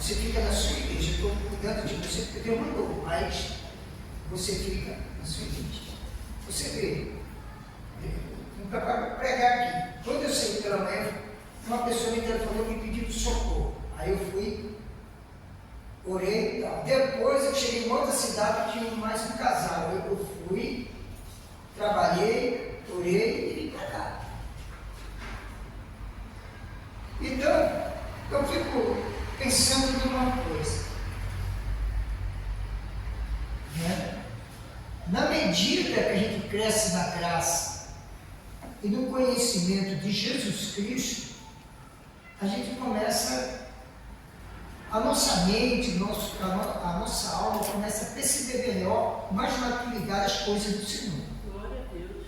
você fica na sua igreja, eu estou cuidando de você porque Deus mandou, mas você fica na sua igreja. Você vê, nunca para pregar aqui. Quando eu saí pela manhã, uma pessoa me telefonou me pedindo socorro. Aí eu fui, orei e tal. Depois eu cheguei em outra cidade, tinha mais um casal. Eu fui, trabalhei, orei e vim para cá. Então, eu fico pensando numa coisa. Né? Na medida que a gente cresce na graça e no conhecimento de Jesus Cristo, a gente começa, a nossa mente, a nossa alma começa a perceber melhor, mais maturidade as coisas do Senhor. Glória a Deus.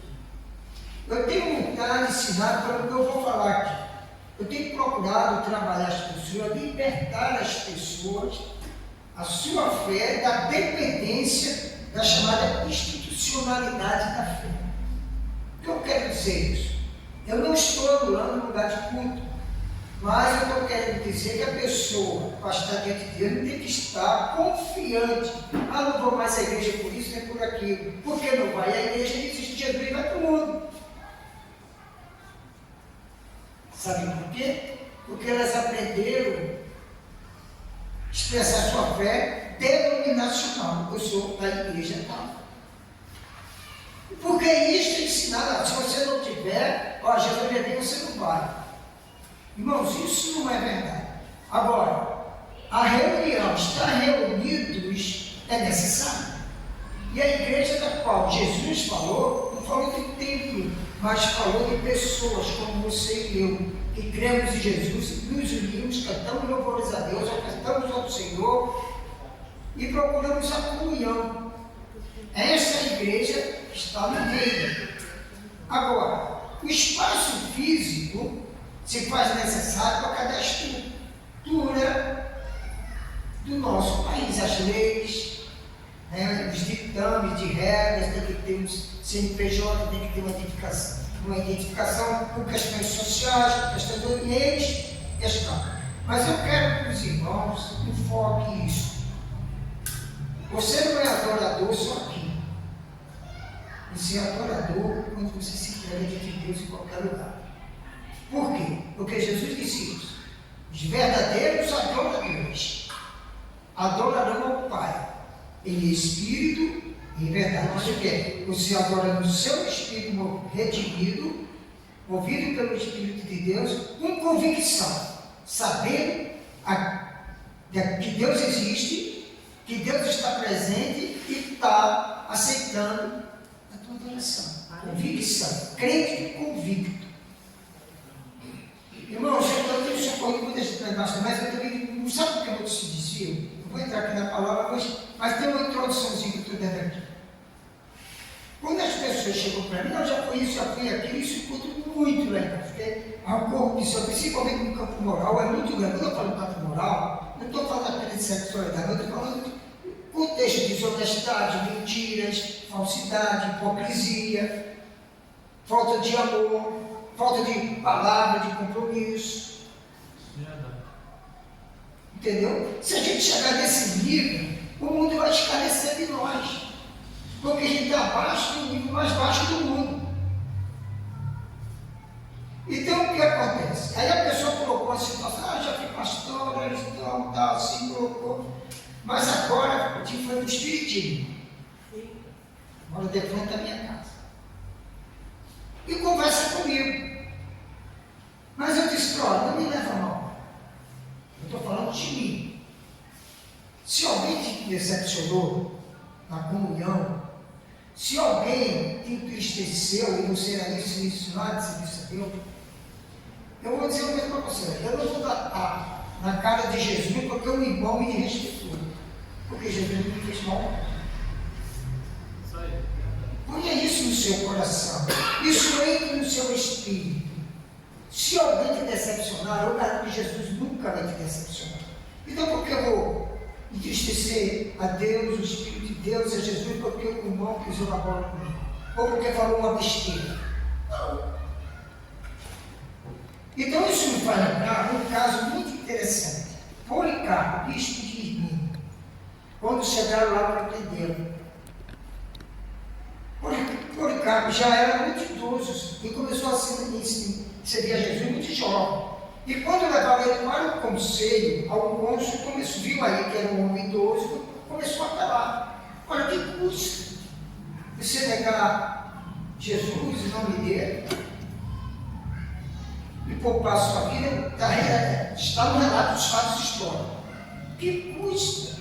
Eu tenho vontade de ensinar para o que eu vou falar aqui. Eu tenho procurado trabalhar as pessoas, libertar as pessoas, a sua fé da dependência da chamada institucionalidade da fé. O que eu quero dizer isso? Eu não estou anulando o lugar de culto, mas eu estou querendo dizer que a pessoa, para estar diante de Deus, tem que estar confiante. Ah, não vou mais à igreja por isso, nem por aquilo. Por que não vai à igreja e existe Jesus e vai para o mundo? Sabe por quê? Porque elas aprenderam a expressar sua fé denominacional. Eu sou da igreja tal. Porque isso é ensinado. Se você não tiver, ó, Jesus é Deus, você não vai. Irmãos, isso não é verdade. Agora, a reunião, estar reunidos é necessário. E a igreja da qual Jesus falou, não falou de templo, mas falou de pessoas como você e eu, que cremos em Jesus, nos unimos, cantamos louvores a Deus, cantamos ao Senhor e procuramos a comunhão. Essa igreja está no meio. Agora, o espaço físico se faz necessário para cada estrutura do nosso país, as leis, né, os ditames de regras, tem que ter um CNPJ, tem que ter uma identificação com questões sociais, com questões do ambiente, mas eu quero que os irmãos enfoquem isso. Você não é adorador só aqui. Você é adorador quando você se entrega diante de Deus em qualquer lugar. Por quê? Porque Jesus disse isso. Os verdadeiros adoradores adorarão ao Pai em espírito e em verdade. Você quer? Você adora no seu espírito redimido, ouvido pelo Espírito de Deus, com convicção, sabendo que Deus existe, que Deus está presente e está aceitando a tua adoração. Convicção, crente convicto. Irmãos, eu tenho socorrido muita gente na igreja, mas eu também não sabe por que eu se desvio. Eu vou entrar aqui na palavra hoje, mas tem uma introduçãozinha que eu estou dando aqui. Quando as pessoas chegam para mim, eu já fui isso, já fui aquilo, isso encontro muito legal, porque a corrupção, principalmente no campo moral, é muito grande. Quando eu falo campo moral, não estou falando apenas de sexualidade, eu estou falando de contexto de desonestidade, mentiras, falsidade, hipocrisia, falta de amor, falta de palavra, de compromisso. Entendeu? Se a gente chegar nesse nível, o mundo vai esclarecer de nós. Porque a gente está abaixo do nível mais baixo do mundo. Então o que acontece? Aí a pessoa colocou a situação, já fui pastor, tal, assim, colocou. Mas agora, eu foi no espiritismo. Mora de frente da minha casa. E conversa comigo. Mas eu disse, não me leva mal. Eu estou falando de mim. Se alguém te decepcionou na comunhão, se alguém te entristeceu e você era isso, nada, serviço a Deus, eu vou dizer uma coisa para você, eu não vou dar na cara de Jesus porque o irmão me respeitou, porque Jesus não me fez mal. Ponha isso no seu coração, isso entra no seu espírito. Se alguém te decepcionar, eu garanto que Jesus nunca vai te decepcionar. Então por que eu vou entristecer a Deus, o Espírito de Deus, a Jesus, porque o irmão pisou na bola comigo? Ou porque falou uma besteira? Não. Então isso me faz lembrar um caso muito interessante. Policarpo, bispo de Irmínio, quando chegaram lá para prendê-lo. Policarpo já era muito idoso e começou a seguir a Jesus muito jovem. E quando levaram ele para o conselho, algum cônsul viu aí que era um homem idoso, começou a falar: olha, que custa você negar Jesus em nome dele e poupar a sua vida? Está no relato dos fatos históricos. Que custa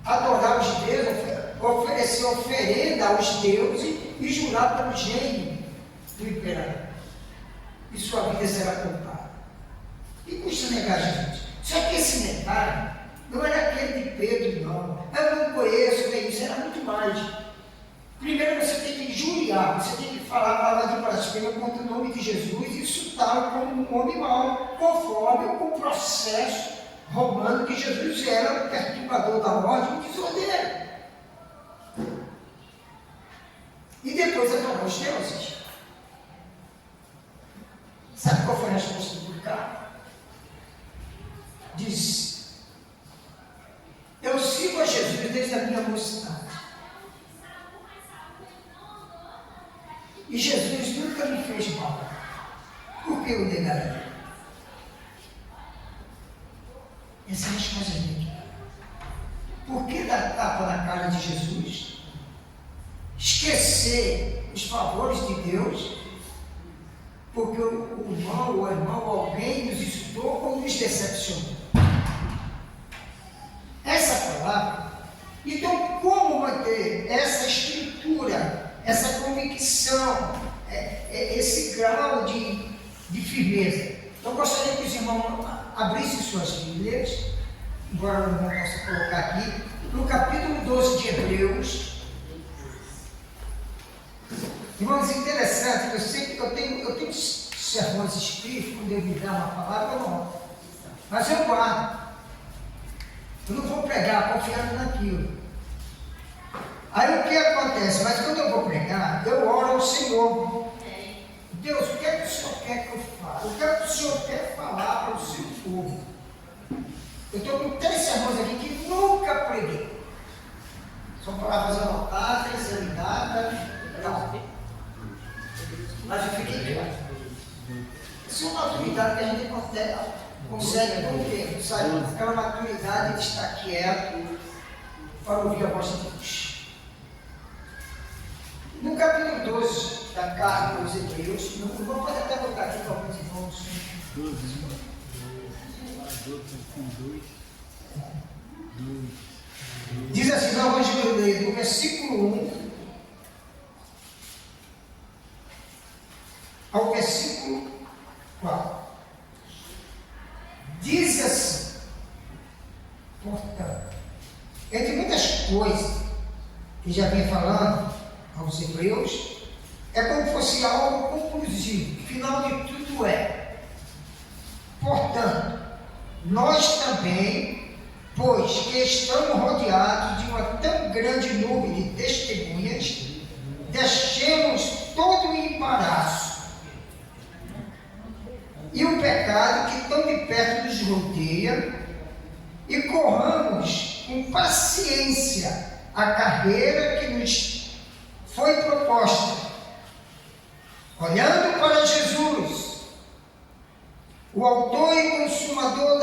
adorar os deuses, oferecer oferenda aos deuses e jurar pelo gênio do imperador, e sua vida será poupada. Que custa negar Jesus? Só que esse negar não era aquele de Pedro, não. Eu não conheço, nem isso, era muito mais. Primeiro você tem que injuriar, você tem que falar a palavra de blasfêmia contra o nome de Jesus e insultá-lo como um homem mau, conforme o processo romano que Jesus era o perturbador da ordem e o desordeiro. E depois adorar os deuses. Sabe qual foi a resposta do Policarpo? Diz: eu sigo a Jesus desde a minha mocidade. E Jesus nunca me fez mal. Por que eu negaria? Essa é a resposta dele. Por que dar tapa na cara de Jesus? Esquecer os favores de Deus? Porque o irmão, alguém nos insultou ou nos decepcionou. Essa palavra. Então, como manter essa estrutura, essa convicção, esse grau de firmeza? Eu gostaria que os irmãos abrissem suas Bíblias, embora eu não possa colocar aqui, no capítulo 12 de Hebreus. Irmãos, interessante, eu sei que eu tenho sermões escritos, quando eu me dar uma palavra, eu não. Mas eu guardo. Eu não vou pregar confiando naquilo. Aí o que acontece? Mas quando eu vou pregar, eu oro ao Senhor. Deus, o que é que o Senhor quer que eu fale? O que é que o Senhor quer falar para o seu povo? Eu estou com 3 sermões aqui que nunca preguei. São palavras anotadas, examinadas, tal. Mas eu fiquei quieto. Isso é uma autoridade que a gente consegue conter, sabe? Aquela maturidade de estar quieto para ouvir a voz de Deus. No capítulo 12 da carta aos Hebreus, vou poder até botar aqui para alguns irmãos. 12. Diz assim, não, vamos ler do versículo 1 ao versículo 4. Diz assim, portanto, entre muitas coisas que já vem falando aos Hebreus, é como fosse algo conclusivo, final de tudo é. Portanto, nós também, pois que estamos rodeados de uma tão grande nuvem de testemunhas, deixemos todo o embaraço e o pecado que tão de perto nos rodeia e corramos com paciência a carreira que nos foi proposta, olhando para Jesus, o autor e consumador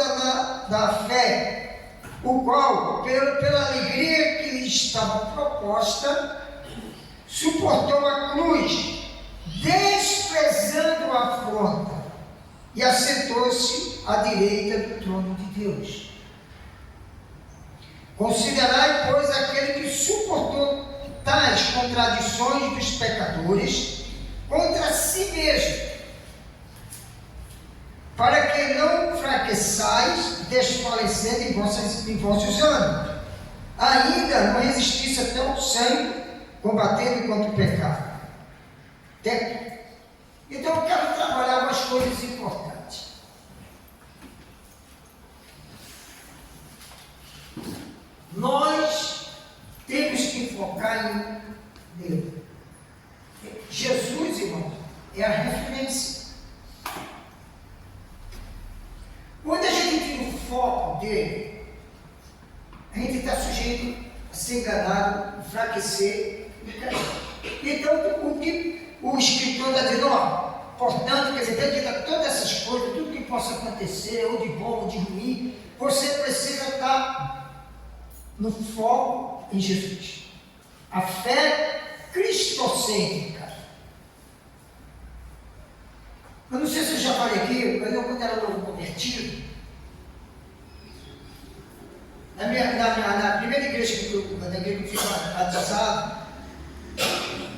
da fé, o qual, pela alegria que lhe estava proposta, suportou a cruz, desprezando a afronta, e assentou-se à direita do trono de Deus. Considerai, pois, aquele que suportou tais contradições dos pecadores contra si mesmo, para que não fraqueçais, desfalecendo em vossos ânimos, ainda não resistisse até o sangue, combatendo contra o pecado. Então eu quero trabalhar umas coisas importantes. Nós temos que focar em Deus. Jesus, irmão, é a referência. Quando a gente tem o foco dele, dele, a gente está sujeito a ser enganado, enfraquecer e cair. Então, o escritor está dizendo, portanto, quer dizer, dentro de todas essas coisas, tudo que possa acontecer, ou de bom ou de ruim, você precisa estar no foco em Jesus. A fé cristocêntrica. Eu não sei se eu já falei aqui, mas eu, quando era novo convertido, na primeira igreja que eu fui batizado,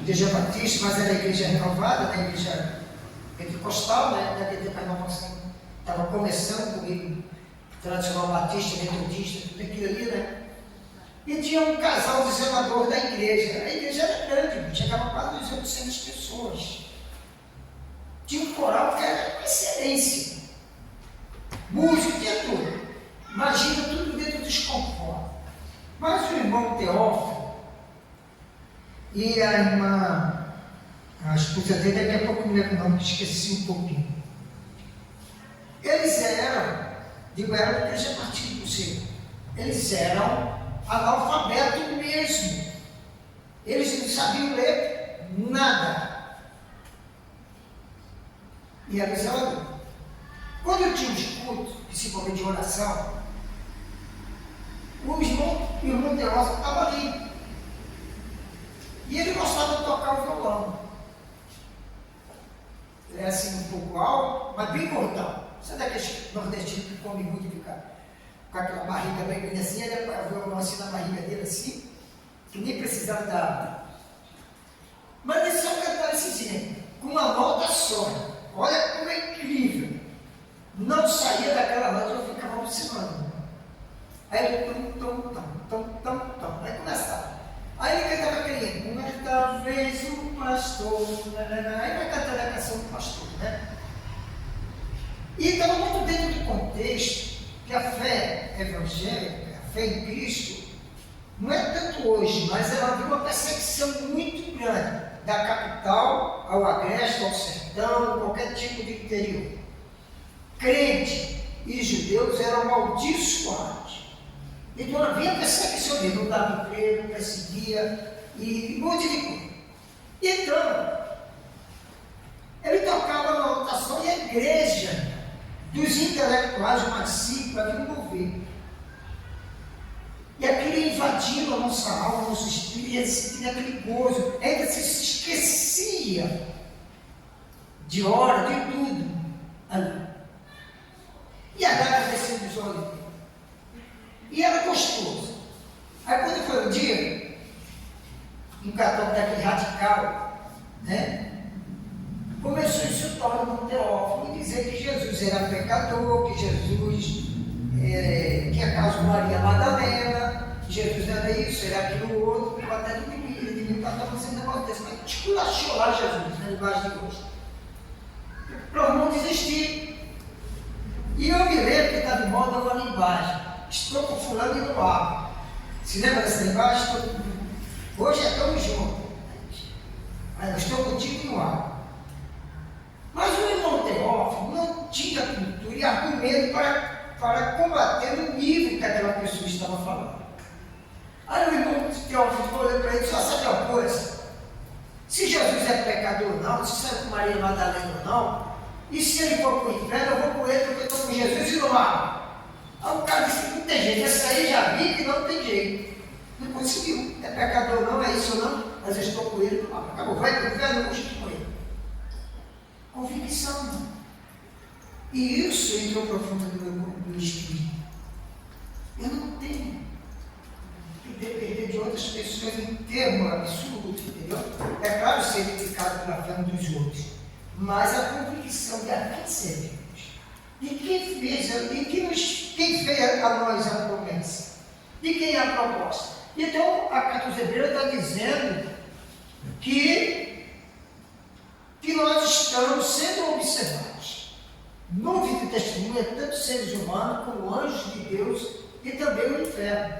igreja batista, mas era a igreja renovada, a igreja pentecostal, naquele tempo a renovação estava começando comigo, tradicional batista, metodista, tudo aquilo ali, né? E tinha um casal de zelador da igreja. A igreja era grande, chegava quase 200 pessoas. Tinha um coral que era uma excelência. Música, tinha tudo. Imagina tudo dentro dos confortos. Mas o irmão Teófilo e a irmã, a esposa dele, daqui a pouco não lembro o nome, esqueci um pouquinho. Eles eram, era uma igreja partido do Senhor. Eles eram analfabeto mesmo. Eles não sabiam ler nada. E eles eram. Quando eu tinha os cultos, principalmente de oração, o irmão Teófilo estava ali. E ele gostava de tocar o violão. Ele era assim um pouco alto, mas bem gordão. Sabe daqueles nordestinos que comem muito e ficam com aquela barriga bem grande assim, ele violão assim na barriga dele assim, que nem precisava dar. Mas eles só cantaram assim, com uma nota só. Olha como é incrível. Não saía daquela nota, eu ficava observando. Aí ele tom. Aí começava. Aí ele cantava aquele, muita vez o pastor, aí vai cantando a canção do pastor, né? E estava muito dentro do contexto que a fé evangélica, a fé em Cristo, não é tanto hoje, mas ela viu uma perseguição muito grande da capital ao agreste, ao sertão, qualquer tipo de interior. Crente e judeus eram amaldiçoados. Então havia perseguição dele, não dava emprego, perseguia e um monte de coisa. Então, ele tocava na lotação e a igreja dos intelectuais mais simples havia mover. E aquilo invadindo a nossa alma, o nosso espírito, e ele sentia aquele gozo, ainda se esquecia de hora, de tudo ali. E a gata descendo dos olhos dele. E era gostoso. Aí quando foi um dia, um católico daquele radical, né? Começou a insultar o irmão Teófilo e dizer que Jesus era pecador, que Jesus que é caso de Maria Madalena, que Jesus era isso, era aquilo outro, que até no domingo estava fazendo um negócio desse, mas esculachou lá Jesus, na linguagem de hoje. Para não desistir. E eu me lembro que estava em moda uma linguagem, estou com fulano e não abro. Se lembra dessa linguagem? Hoje é tão junto. Mas eu estou contigo e não abro. Mas o irmão Teófilo não tinha cultura e argumento para combater o nível que aquela pessoa estava falando. Aí o irmão Teófilo olhou para ele e disse: sabe uma coisa? Se Jesus é pecador ou não, se sai com Maria Madalena ou não, e se ele for para o inferno, eu vou com ele porque eu estou com Jesus e não abro. Aí o cara disse: não tem jeito, essa aí já vi que não tem jeito. Não conseguiu. É pecador ou não, é isso ou não, mas eu estou com ele e não abro. Acabou, vai para o inferno, eu vou junto com ele. Convicção. E isso entrou profundo no espírito. Eu não tenho que depender de outras pessoas em termo absoluto, entendeu? É claro ser edificado pela fé dos outros, mas a convicção de a quem servimos, de quem fez, quem fez a nós a promessa, de quem é a proposta. Então, a carta aos Hebreus está dizendo que nós estamos sendo observados. No Vídeo Testemunha, tanto seres humanos como anjos de Deus e também o inferno.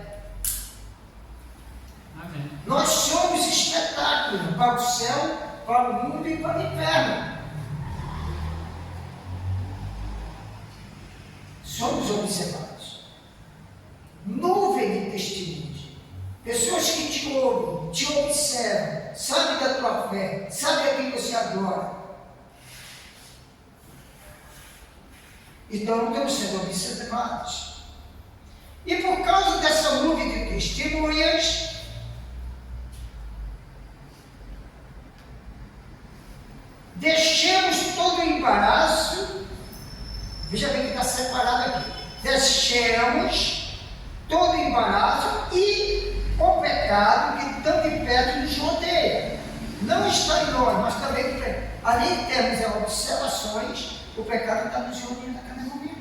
Amém. Nós somos espetáculo para o céu, para o mundo e para o inferno. Somos observados. pessoas que te ouvem, te observam, sabem da tua fé, sabem a quem você adora. Então não estamos sendo observados. E por causa dessa nuvem de testemunhas, deixemos todo o embaraço. Veja bem que está separado aqui. Deixemos todo o embaraço e o pecado que tão de perto nos rodeia. Não está em nós, mas também, além de termos observações, o pecado está nos rodeando a cada momento.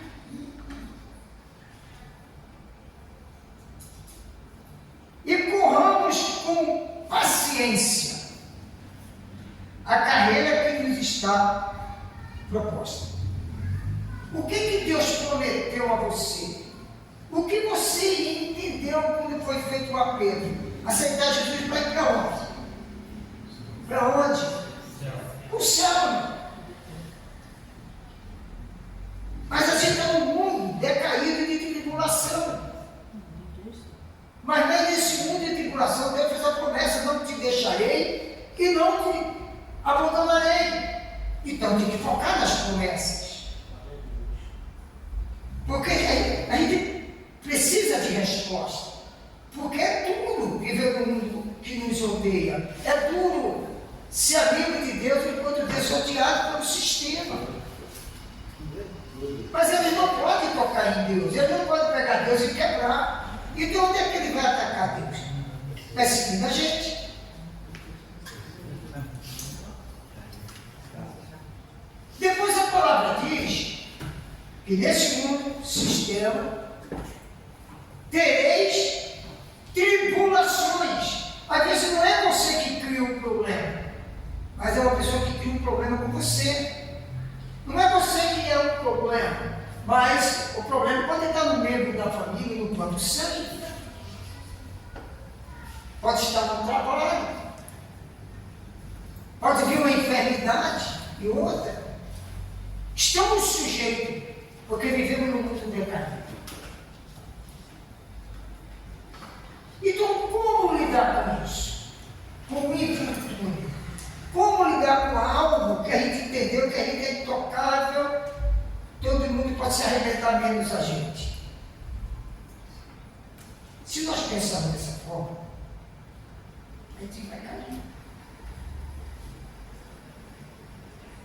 E corramos com paciência a carreira que nos está proposta. O que Deus prometeu a você? O que você entendeu quando foi feito o apelo? Aceitar Jesus para ir para onde? Para onde? O céu. Mas a gente está num mundo decaído de tribulação. Mas não é nesse mundo de tribulação, Deus fez a promessa: não te deixarei e não te abandonarei. Então tem que focar nas promessas. Porque a gente precisa de resposta. Porque é duro viver no mundo que nos odeia. É duro ser amigo de Deus enquanto Deus é odiado pelo sistema. Mas eles não podem tocar em Deus. Eles não podem pegar Deus e quebrar. Então onde é que ele vai atacar Deus? Vai seguindo a gente. Depois a palavra diz que nesse mundo, sistema, tereis tribulações. Às vezes não é você que cria um problema, mas é uma pessoa que cria um problema com você. Não é você que é o problema, mas o problema pode estar no membro da família, no plano sangue. Pode estar no trabalho. Pode vir uma enfermidade e outra. Estamos sujeitos, porque vivemos num mundo decaído. Então, como lidar com isso? Com o infortúnio? Como lidar com algo que a gente entendeu que a gente é intocável, todo mundo pode se arrebentar menos a gente? Se nós pensarmos dessa forma, a gente vai cair.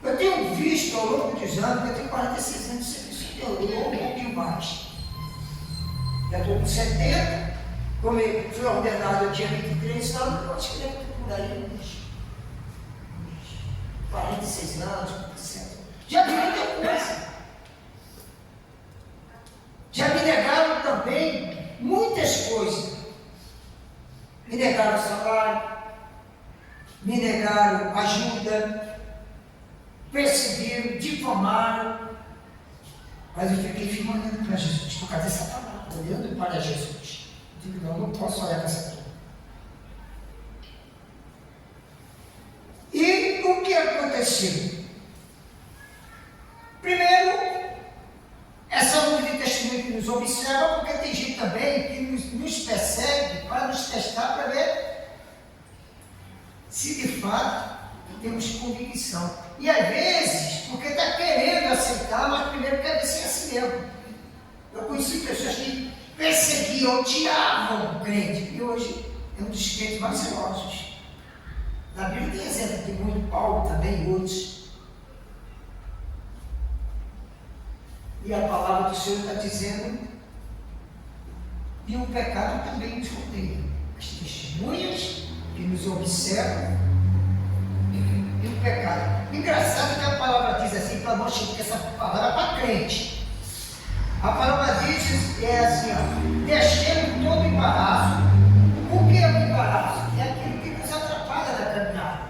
Eu tenho visto ao longo dos anos, eu tenho 46 anos de serviço de Deus, eu um pouquinho mais. Já estou com 70, como eu fui ordenado, eu tinha 23 anos, eu acho que deve ter por aí uns 46 anos, 47. Já vi muita coisa. Já me negaram também muitas coisas. Me negaram salário, me negaram ajuda, perseguiram, difamaram, mas eu fiquei firme olhando para Jesus, por causa dessa palavra, olhando para Jesus. Eu digo, não posso olhar para essa palavra. E o que aconteceu? Primeiro, essa nuvem de testemunho que nos observa, porque tem gente também que nos persegue para nos testar, para ver se de fato temos convicção. E às vezes, porque está querendo aceitar, mas primeiro quer ver se é assim mesmo. Eu conheci pessoas que perseguiam, odiavam o crente, e hoje é um dos crentes mais zelosos. Na Bíblia tem exemplo de muito, Paulo também, outros. E a palavra do Senhor está dizendo, e o pecado também nos rodeia. As testemunhas que nos observam, e o pecado. Engraçado que a palavra diz assim, para nós, que essa palavra é para crente. A palavra diz, é assim, ó, deixemos todo embaraço. O que é o embaraço? É aquilo que nos atrapalha da caminhada.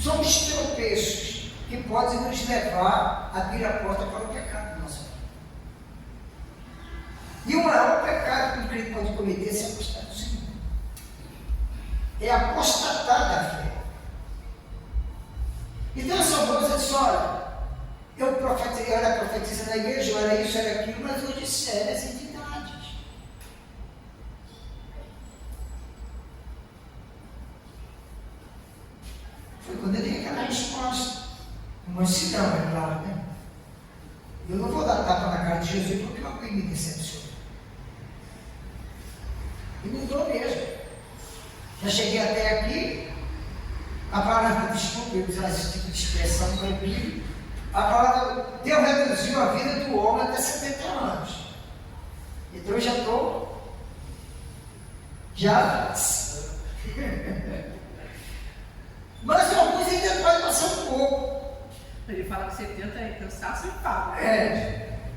São os tropeços que podem nos levar a abrir a porta para o pecado da nossa vida. E o maior pecado que o crente pode cometer é se apostar do Senhor. É apostatar da fé. Então essa moça disse, olha, eu era profetizando na igreja, eu era isso, era aquilo, mas eu disse sérias entidades. resposta. Mas se não, é claro, né? Eu não vou dar tapa na cara de Jesus porque alguém me decepcionou. E não dou mesmo. Já cheguei até aqui, a palavra, desculpa eu usar esse tipo de expressão para mim, a palavra, Deus reduziu a vida do homem até 70 anos. Então eu já estou, mas alguns ainda podem passar um pouco. Ele fala que 70 é cansaço e paga.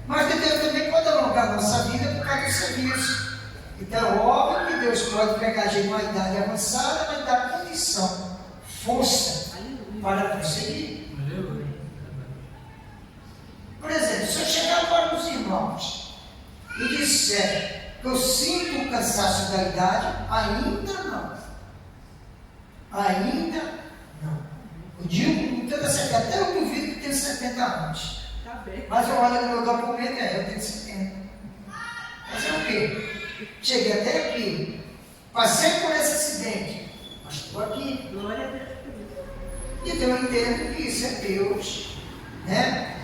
Mas Deus também pode alongar a nossa vida por causa do serviço. Então, óbvio que Deus pode pegar a gente numa idade avançada, mas dar condição, força para prosseguir. Por exemplo, se eu chegar para os irmãos e disser que eu sinto o cansaço da idade, ainda não. Ainda não. Eu digo com toda certeza, até eu duvido que tenho 70 anos. Tá bem. Mas eu olho no meu documento, eu tenho 70. Fazer o quê? Cheguei até aqui, passei por esse acidente, mas estou aqui. Glória a Deus. Então eu entendo que isso é Deus, né?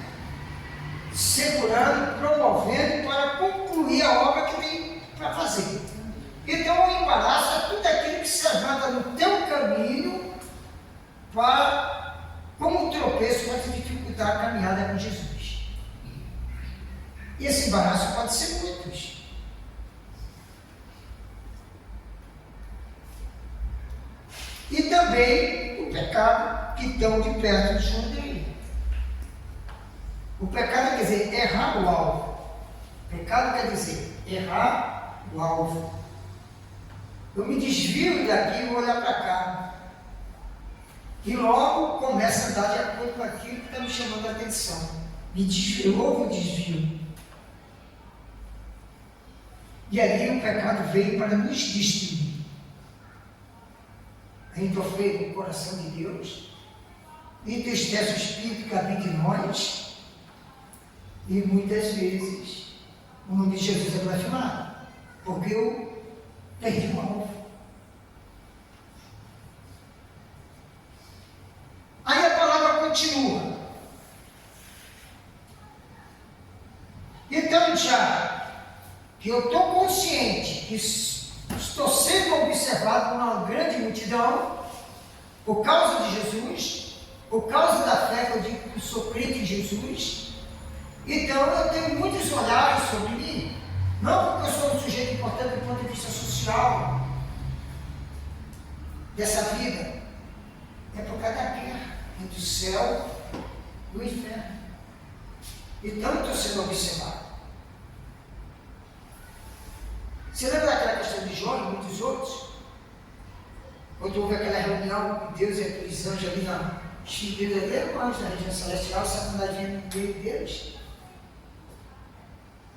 Segurando, promovendo para concluir a obra que tem para fazer. Então o embaraço é tudo aquilo que se levanta no teu caminho como um tropeço para te dificultar a caminhada com Jesus. E esse embaraço pode ser muitos. E também o pecado que estão de perto de onde ele. O pecado quer dizer errar o alvo. Pecado quer dizer errar o alvo. Eu me desvio daqui e vou olhar para cá. E logo começa a andar de acordo com aquilo que está me chamando a atenção. Me desvio, houve um desvio. E ali o pecado veio para nos destruir. Entrofeia o coração de Deus, entristece o Espírito que habita em nós, e muitas vezes o nome de Jesus é blasfemado, porque eu perdi o alvo. Aí a palavra continua. Então, já que eu estou consciente que estou sendo observado por uma grande multidão, por causa de Jesus, por causa da fé que eu digo que sou crente em Jesus, então eu tenho muitos olhares sobre mim, não porque eu sou um sujeito importante do ponto de vista social dessa vida, é por causa da guerra entre o céu e o inferno. Então eu estou sendo observado. Você lembra daquela questão de Jó e muitos outros? Quando houve aquela reunião de Deus e aqueles anjos ali na Espírito dele, mas na região celestial, Satanás vinha no meio deles.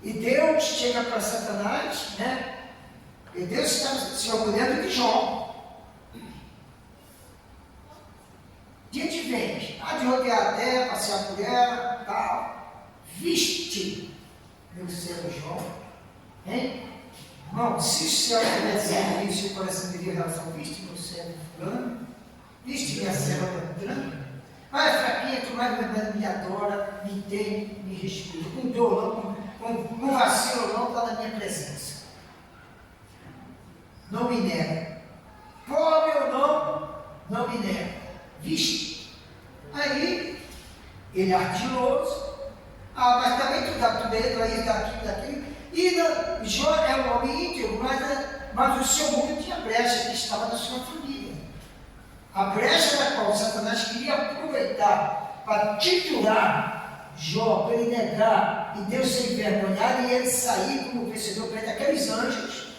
E Deus chega para Satanás, né? E Deus está se orgulhando de Jó. De onde vens? De rodear a terra, passear por ela, tal. Viste, meu servo Jó. Hein? Irmão, se o céu tivesse isso, o coração teria relação, viste meu servo fulano, viste minha serva Beltrano, é fraquinha, tu mais me adora, me tem, me respeita, com dor, com vacilo não, está na minha presença. Não me nega. Pobre ou não me nega. Viste? Aí, ele é ardiloso, mas também tu dá tudo dentro, aí daqui, daquilo. E Jó é um homem íntegro, mas o seu mundo tinha brecha que estava na sua família. A brecha da qual Satanás queria aproveitar para titular Jó, para ele negar e Deus ser envergonhado e ele sair como vencedor perante aqueles anjos.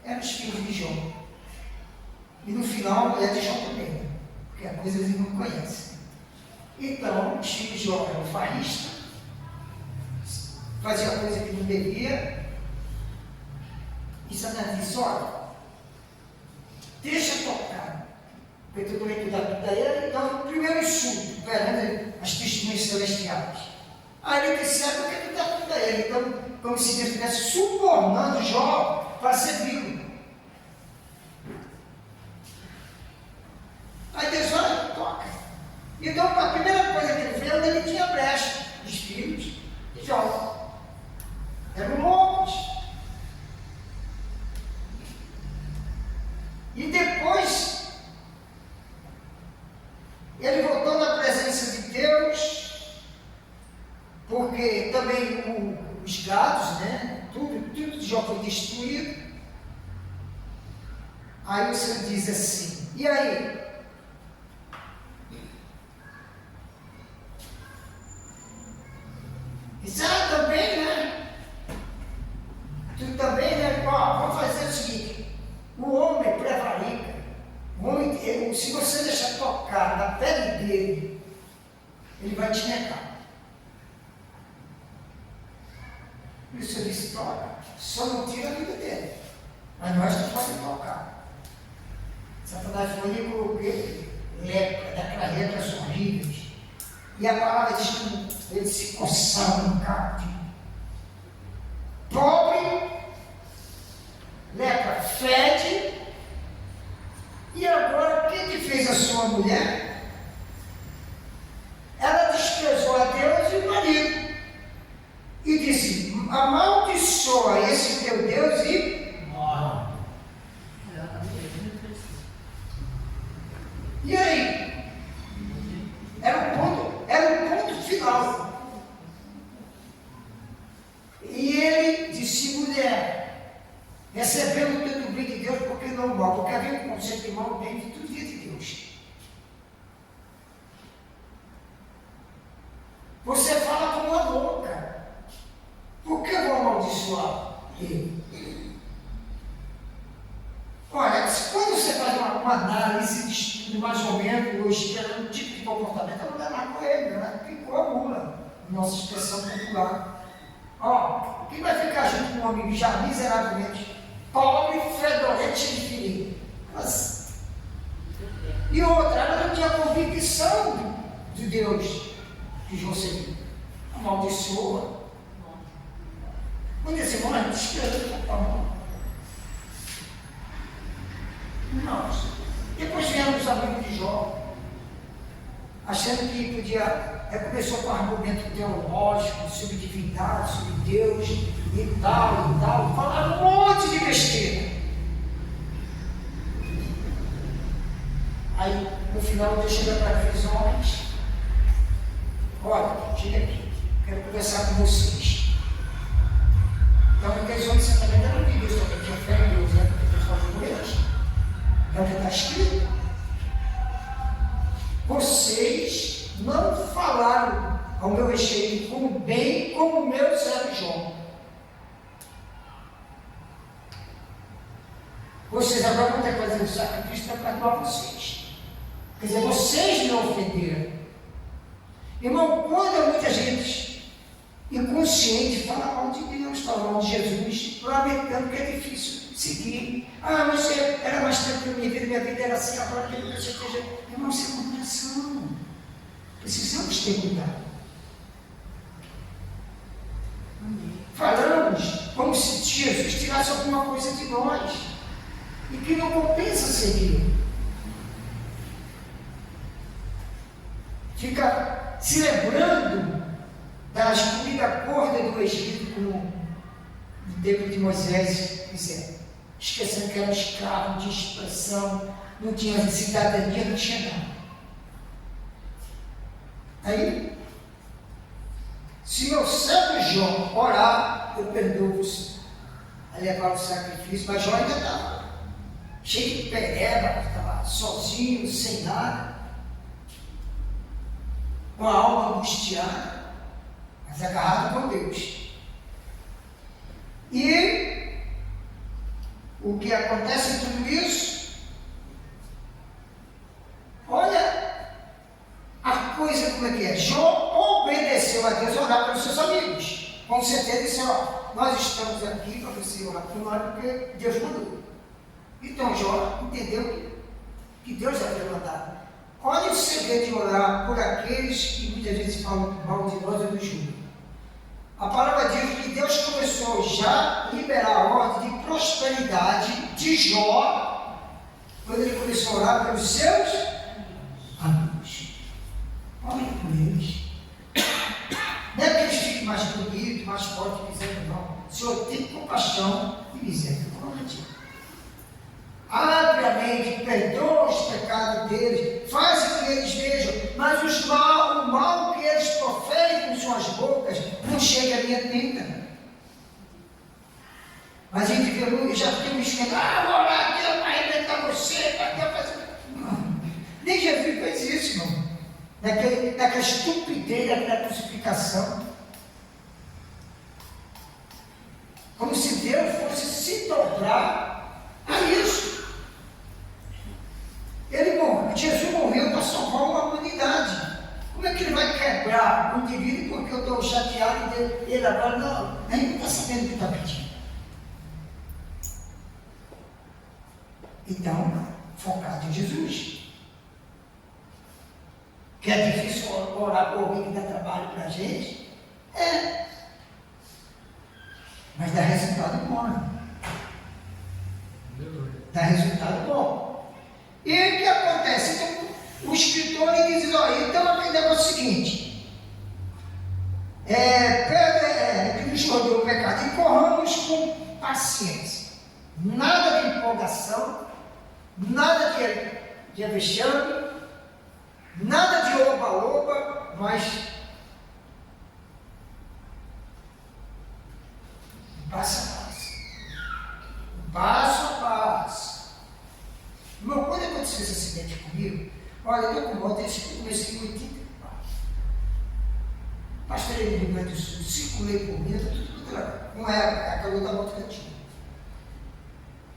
Eram os filhos de Jó. E no final a mulher de Jó também, né? Porque a coisa eles não conhecem. Então, os filhos de Jó eram farristas, fazia coisa que não devia, e Satanás disse: olha, deixa tocar, porque tu também cuidar tudo daí. Então, primeiro insulto, perante as testemunhas celestiais. Aí ele disse: por que tu dá tudo a ele? Então, como se Deus estivesse subornando Jó para servi-lo. Então, a primeira coisa que ele fez, ele tinha brecha de espíritos e jovens. Eram loucos. E depois, ele voltou na presença de Deus, porque também os gados, né? Tudo já foi destruído. Aí o Senhor diz assim, e aí? Diz, também, né? Tu também, né? Ó, vamos fazer o seguinte, o homem prevarica, o homem, se você deixar tocar na pele dele, ele vai te negar. E o Senhor disse, toca, só não tira a vida dele, mas nós não podemos tocar. Satanás foi e coloquei lepra, daquelas letras horríveis. E a palavra diz que ele se coçava no capim. Pobre, lepra fede, e agora quem que fez a sua mulher? Ela desprezou a Deus e o marido. E disse, amaldiçoa esse teu Deus e morre. E aí? Era o ponto final. E ele disse, mulher, recebendo tanto bem de Deus, porque não mal? Porque havia um conceito de mal bem de tudo dia de Deus. Você fala como uma louca. Por que eu vou amaldiçoar ele? Olha, quando você faz uma análise de estudo mais ou menos, ou esperando um tipo de comportamento, ela não é mais coelho, ela picou a mula, nossa expressão popular. Ó, quem vai ficar junto com um homem já miseravelmente pobre, fedorente de ferido? E outra, ela não tinha convicção de Deus que você amaldiçoa. Quando esse irmão é desesperado, para a mão. Nossa. Depois vieram os amigos de Jó, achando que podia, começou com argumento teológico, sobre divindade, sobre Deus, e tal, falaram um monte de besteira. Aí, no final, Deus chega para aqueles homens, olha, chega aqui, quero conversar com vocês. Então, aqueles homens certamente eram de Deus, também tinha fé em Deus, né? Porque Deus faz com eles. É o que está escrito. Vocês não falaram ao meu recheio como bem como o meu servo Jó. Vocês agora vão ter que fazer o sacrifício para perdoar vocês. Quer dizer, vocês me ofenderam. Irmão, quando muita gente inconsciente fala mal de Deus, fala mal de Jesus, lamentando que é difícil seguir. Mas era mais tranquilo minha vida era assim, agora que eu esteja. Irmão, isso é combinação. Precisamos ter cuidado. Falamos como se Jesus tirasse alguma coisa de nós e que não compensa seguir. Fica se lembrando das comidas gordas do Egito, como no tempo de Moisés, esquecendo que era escravo, não tinha expressão, não tinha cidadania, não tinha nada. Aí, se meu servo Jó orar, eu perdoo você. Aí levar o sacrifício, mas Jó ainda estava cheio de pereba, estava sozinho, sem nada, com a alma angustiada, mas agarrado com Deus. E o que acontece em tudo isso? Olha a coisa como é que é. Jó obedeceu a Deus orar pelos seus amigos. Com certeza disse, nós estamos aqui para você orar por nós porque Deus mandou. Então Jó entendeu que Deus havia mandado. Olha o segredo de orar por aqueles que muitas vezes falam mal de nós e nos julgam. A palavra diz que Deus começou já a liberar a ordem de prosperidade de Jó, quando ele começou a orar pelos seus amigos. morte, dizendo não. Senhor, tem compaixão e misericórdia. Abre a mente, perdoa os pecados deles, faz com que eles vejam, mas o mal que eles proferem com suas bocas não chega à minha tenda. Mas a gente vê, eu já tenho me esquentado, vou orar aqui para arrebentar você, para Deus fazer. Não, nem Jesus fez isso, irmão. Naquela estupidez daquela crucificação. Como se Deus fosse se dobrar a isso. Jesus morreu para salvar uma humanidade. Como é que ele vai quebrar o indivíduo porque eu estou chateado e ele agora não? Ele não está sabendo o que está pedindo. Então, focado em Jesus. Que é difícil orar por alguém que dá trabalho para a gente? É. Mas dá resultado bom. Dá resultado bom. E o que acontece? Então, o escritor ele diz, olha, então aquele negócio é o seguinte, que nos rodeou o pecado, e corramos com paciência. Nada de empolgação, nada de vexame, nada de oba-oba, mas passo a passo. Passo a passo. Irmão, quando aconteceu esse acidente comigo, olha, eu estou com moto, eu comecei em 84. Pastorei no Rio Grande do Sul, circulei por mim, tudo lá. Não é a calor da moto que eu tinha.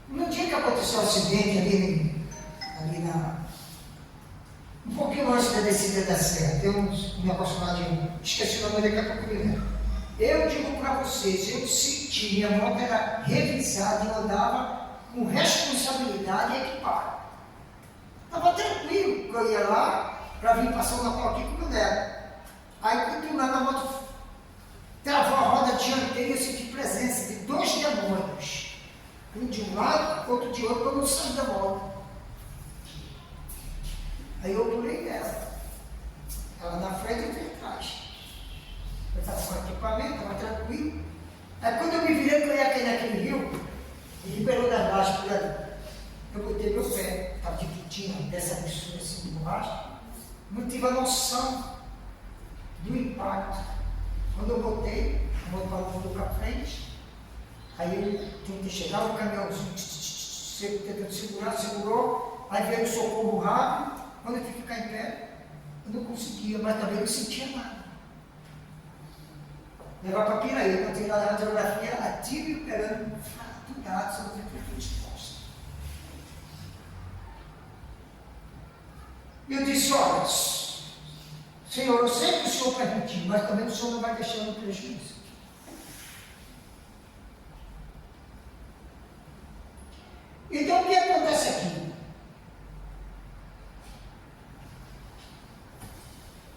No dia que aconteceu o acidente ali um pouquinho antes da descida da serra, tem um negócio lá esqueci o nome daqui a pouco me lembro. Eu digo para vocês, eu senti, minha moto era revisada e eu andava com responsabilidade e equipado. Estava tranquilo, que eu ia lá para vir passar o Natal aqui com o meu neto. Aí quando lá na moto travou a roda dianteira, eu senti presença de 2 demônios. Um de um lado, outro de outro, eu não saí da moto. Aí eu pulei nela. Ela na frente e eu atrás. Eu estava com equipamento, estava tranquilo. Aí quando eu me virei que eu ia cair naquele rio, e Ribeirão das Lajes por ali, eu botei meu pé, estava de quitina, dessa mistura assim de borracha, não tive a noção do impacto. Quando eu botei, a moto parou para frente, aí eu tentei chegar, o caminhãozinho tentando segurar, segurou, aí veio o socorro rápido, quando eu fui ficar em pé, eu não conseguia, mas também não sentia nada. Levar para Piraí, quando eu na radiografia, a tibia operando fraturado sobre o perfil exposto. E eu disse, olha, Senhor, eu sei que o Senhor permitiu, mas também o Senhor não vai deixar no prejuízo. Então o que acontece aqui?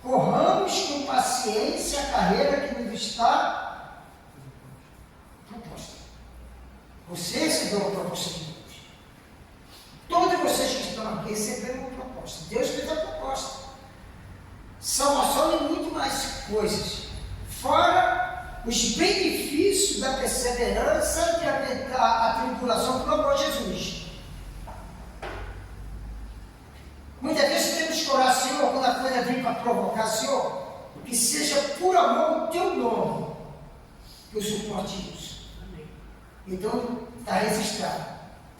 Corramos com paciência a carreira que nos está proposta. Você recebeu uma proposta de Deus. Todos vocês que estão aqui receberam uma proposta. Deus fez a proposta. Salvação e muito mais coisas. Fora os benefícios da perseverança de aguentar a tribulação por amor a Jesus. Muitas vezes temos que orar, Senhor, quando a coisa vem para provocar, Senhor, que seja por amor o teu nome que eu suporte isso. Amém. Então, está registrado.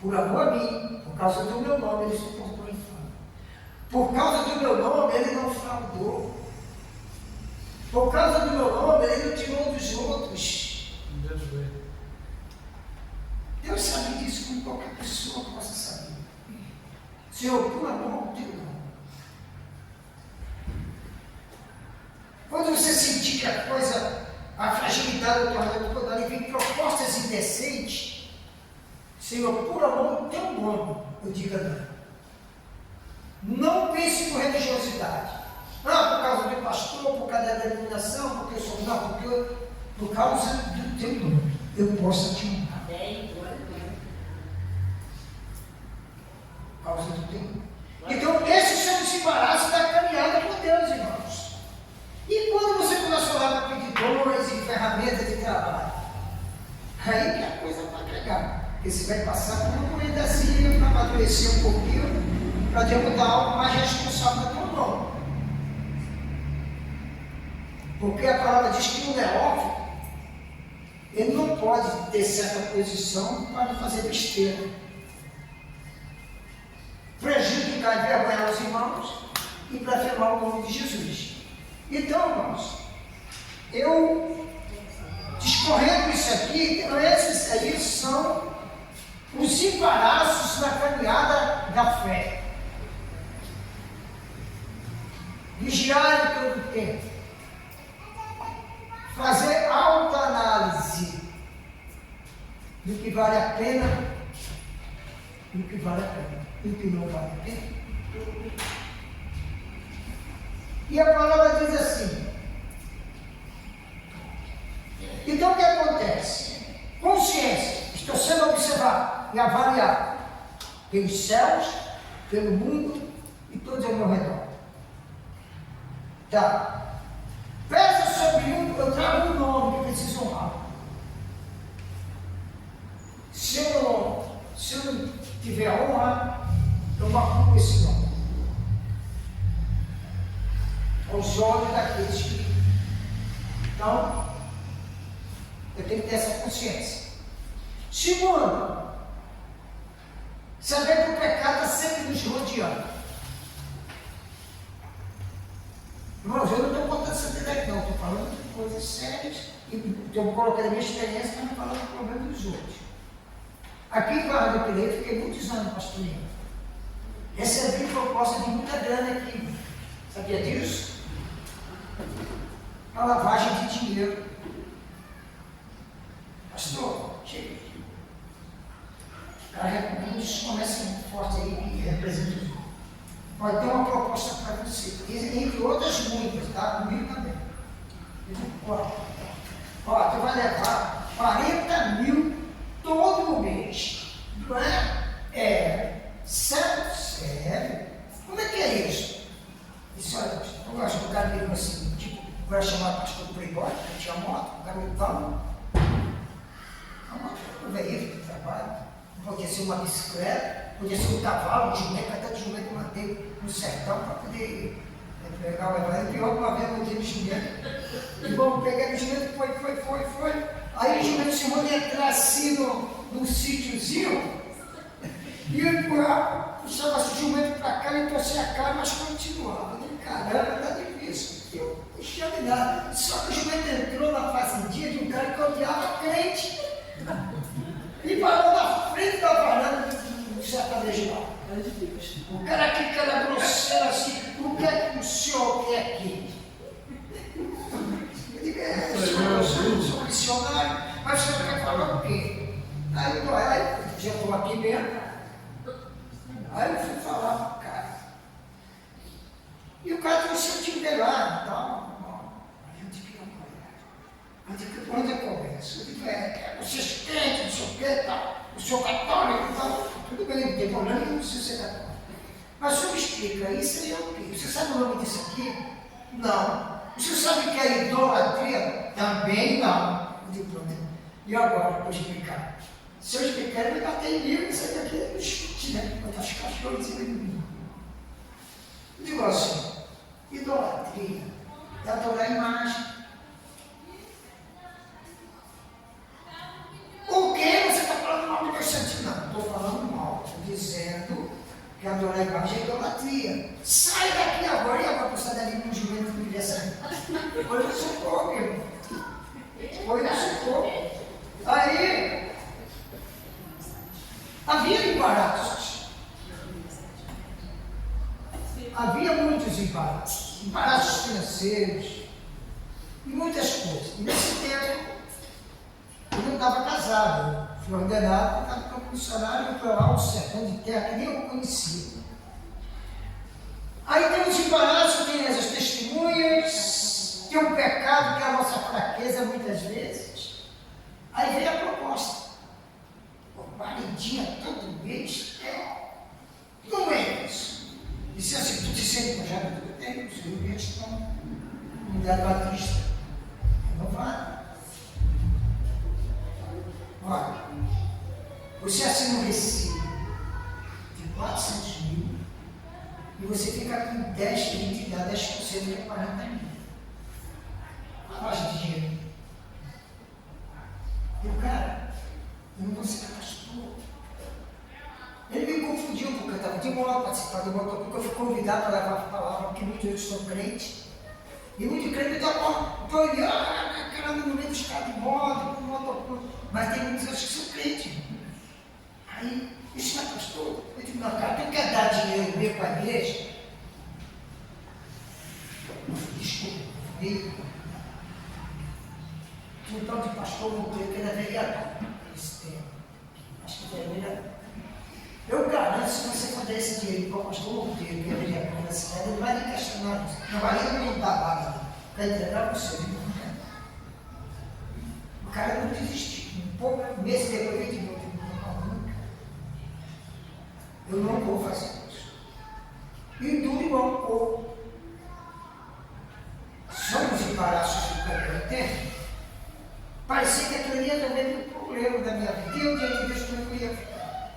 Por amor a mim, por causa do meu nome, ele suportou a infâmia. Por causa do meu nome, ele não fraudou. Por causa do meu nome, ele não tirou dos outros. Deus sabe disso como qualquer pessoa possa saber. Senhor, por amor de Deus. Quando você sentir que a coisa, a fragilidade do teu redor, ali vem propostas indecentes, Senhor, por amor do teu nome, eu digo não. Não pense por religiosidade. Ah, por causa do pastor, por causa da denominação, porque eu sou não, porque por causa do teu nome, eu posso te honrar. Por causa do teu nome. Então, esses são os embaraços da caminhada com Deus, irmãos. E quando você começa a orar para pedir dons e ferramentas de trabalho? Porque você vai passar por uma corridazinha para amadurecer um pouquinho, para derrubar algo mais responsável da tua mão. Porque a palavra diz que o neófito, ele não pode ter certa posição para não fazer besteira, prejudicar e envergonhar os irmãos e blasfemar o nome de Jesus. Então, irmãos, eu discorrendo isso aqui, então esses aí são os embaraços na caminhada da fé. Vigiar em todo o tempo. Fazer autoanálise do que vale a pena e do que vale a pena e do que não vale a pena. E a palavra diz assim. Então o que acontece? Consciência, estou sendo observado e avaliado pelos céus, pelo mundo e todos ao meu redor. Tá. Pesa sobre um, eu trago um nome que preciso honrar. Se eu não tiver honra, eu maculo esse nome. Aos olhos daqueles que. Então, eu tenho que ter essa consciência. Segundo, saber que o pecado está sempre nos rodeando. Irmãos, eu não estou contando essa ideia, não, estou falando de coisas sérias, e estou colocando a minha experiência para não falar do problema dos outros. Aqui em Barra do Pileiro, fiquei muitos anos pastoreando. Recebi proposta de muita grana aqui. Sabia disso? Uma lavagem de dinheiro. Pastor, chega aqui. O cara recomenda um comércio muito forte aí que representa os outros. Pode ter uma proposta para você, entre outras muitas, tá? Comigo também. Ó, tu vai levar 40 mil todo mês. Não é? Sério? Como é que é isso? Isso, olha, eu acho que o cara virou assim, tipo, vai chamar o pastor do Playboy, que tinha moto, o garotão. A moto é um veículo de trabalho. Podia ser uma bicicleta, podia ser um cavalo, um jumento, até de jumento eu mandei no sertão para poder pegar o evangelho. Pior que uma vez eu mandei no jumento. E bom, peguei o jumento, foi. Aí o jumento se mandou entrar assim num sítiozinho e eu puxava esse jumento para cá e torcia a cara, mas continuava. Eu falei, caramba, tá difícil. Eu deixei de nada. Só que o jumento entrou na fazendinha de um cara que odiava crente. E parou na frente da varanda do sertanejo lá. O cara aqui, cara grosseiro assim, o que é que o senhor quer aqui? Eu digo, eu sou missionário, mas o senhor quer falar o quê? Aí já estou aqui mesmo. Aí eu fui falar para o cara. E o cara trouxe o time dele lá e tal. Eu digo, onde eu converso? Eu digo, vocês crentes, não sei o que, tal, o senhor católico e tal. Tudo bem, não tem problema, não precisa ser católico. Mas o senhor me explica, isso aí é o quê? Você sabe o nome disso aqui? Não. O senhor sabe que é idolatria? Também não. Eu digo, pronto. E agora, vou explicar. Se eu explicar, ele vai bater em mim, isso aqui é no chute, né? Botar os cachorros em cima de mim. Eu digo assim, idolatria é adorar a imagem. O que? Você está falando mal do meu santinho? Não, estou falando mal. Estou dizendo que adorar a imagem é idolatria. Sai daqui agora e agora você dali com o jumento que queria sair. Foi no socorro, meu irmão. Foi no socorro. Aí, havia embaraços. Havia muitos embaraços. Embaraços financeiros. E muitas coisas. E nesse tempo, eu não estava casado, fui ordenado, estava como missionário para lá, um sertão de terra que nem eu conhecia. Aí tem os embaraços, tem as testemunhas, tem um pecado que é a nossa fraqueza muitas vezes. Aí vem a proposta. Maridinha todo mês, não é isso. E se assim, tu te sente com já tudo bem, os clientes estão unidade batista, renovado. Olha, Você assina um recibo de 400 mil e você fica com 10, 20, 10%, que é 40 mil. Faz dinheiro. E o cara, eu não vou ser pastor. Ele me confundiu, porque eu estava de modo participar do motor, porque eu fui convidado para levar a palavra, porque muitos deles são crentes. E muitos crentes estão proibindo, caramba, no meio dos caras de moto, mas tem muitos que são crentes. Aí, isso não é pastor? Eu digo, não, cara, tu quer dar dinheiro mesmo para a igreja? Desculpa, meio. Um tal de pastor Monteiro, que ele é vereador, esse tempo. Acho que ele é vereador. Eu garanto, se você for dar esse dinheiro para o pastor Monteiro, que é vereador da cidade, ele vai nem questionar isso. Não vai nem perguntar vaga para entregar para você. O cara não desistiu. Um pouco, mês depois, ele de novo. Eu não vou fazer isso. E tudo igual um pouco. Somos embaraços do cabelo tempo. Parecia que aquilo ia também um problema da minha vida. E eu diante de Deus que eu não ia ficar.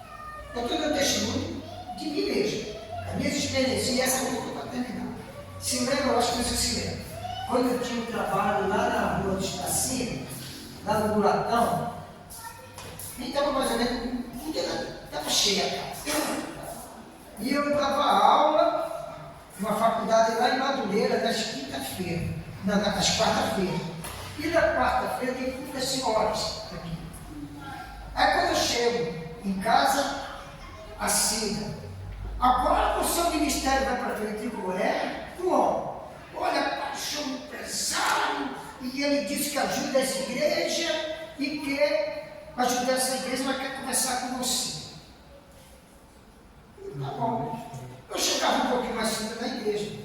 Eu estou dando testemunho de mim mesmo. A minha experiência, e essa eu vou para terminar. Se lembra, eu acho que você se lembra. Quando eu tinha um trabalho lá na rua do Estacinho, lá no Bulatão, e estava mais ou menos, estava cheia a casa. E eu dava aula numa faculdade lá em Madureira, nas quinta-feira, nas quarta-feiras. E na quarta-feira tem muitas senhoras aqui. Aí quando eu chego em casa, assina. Agora o seu ministério vai para frente. Eu digo, como? Olha, paixão empresário, e ele disse que ajuda essa igreja e quer ajudar essa igreja, mas quer conversar com você. Tá bom. Eu chegava um pouquinho mais cedo na igreja.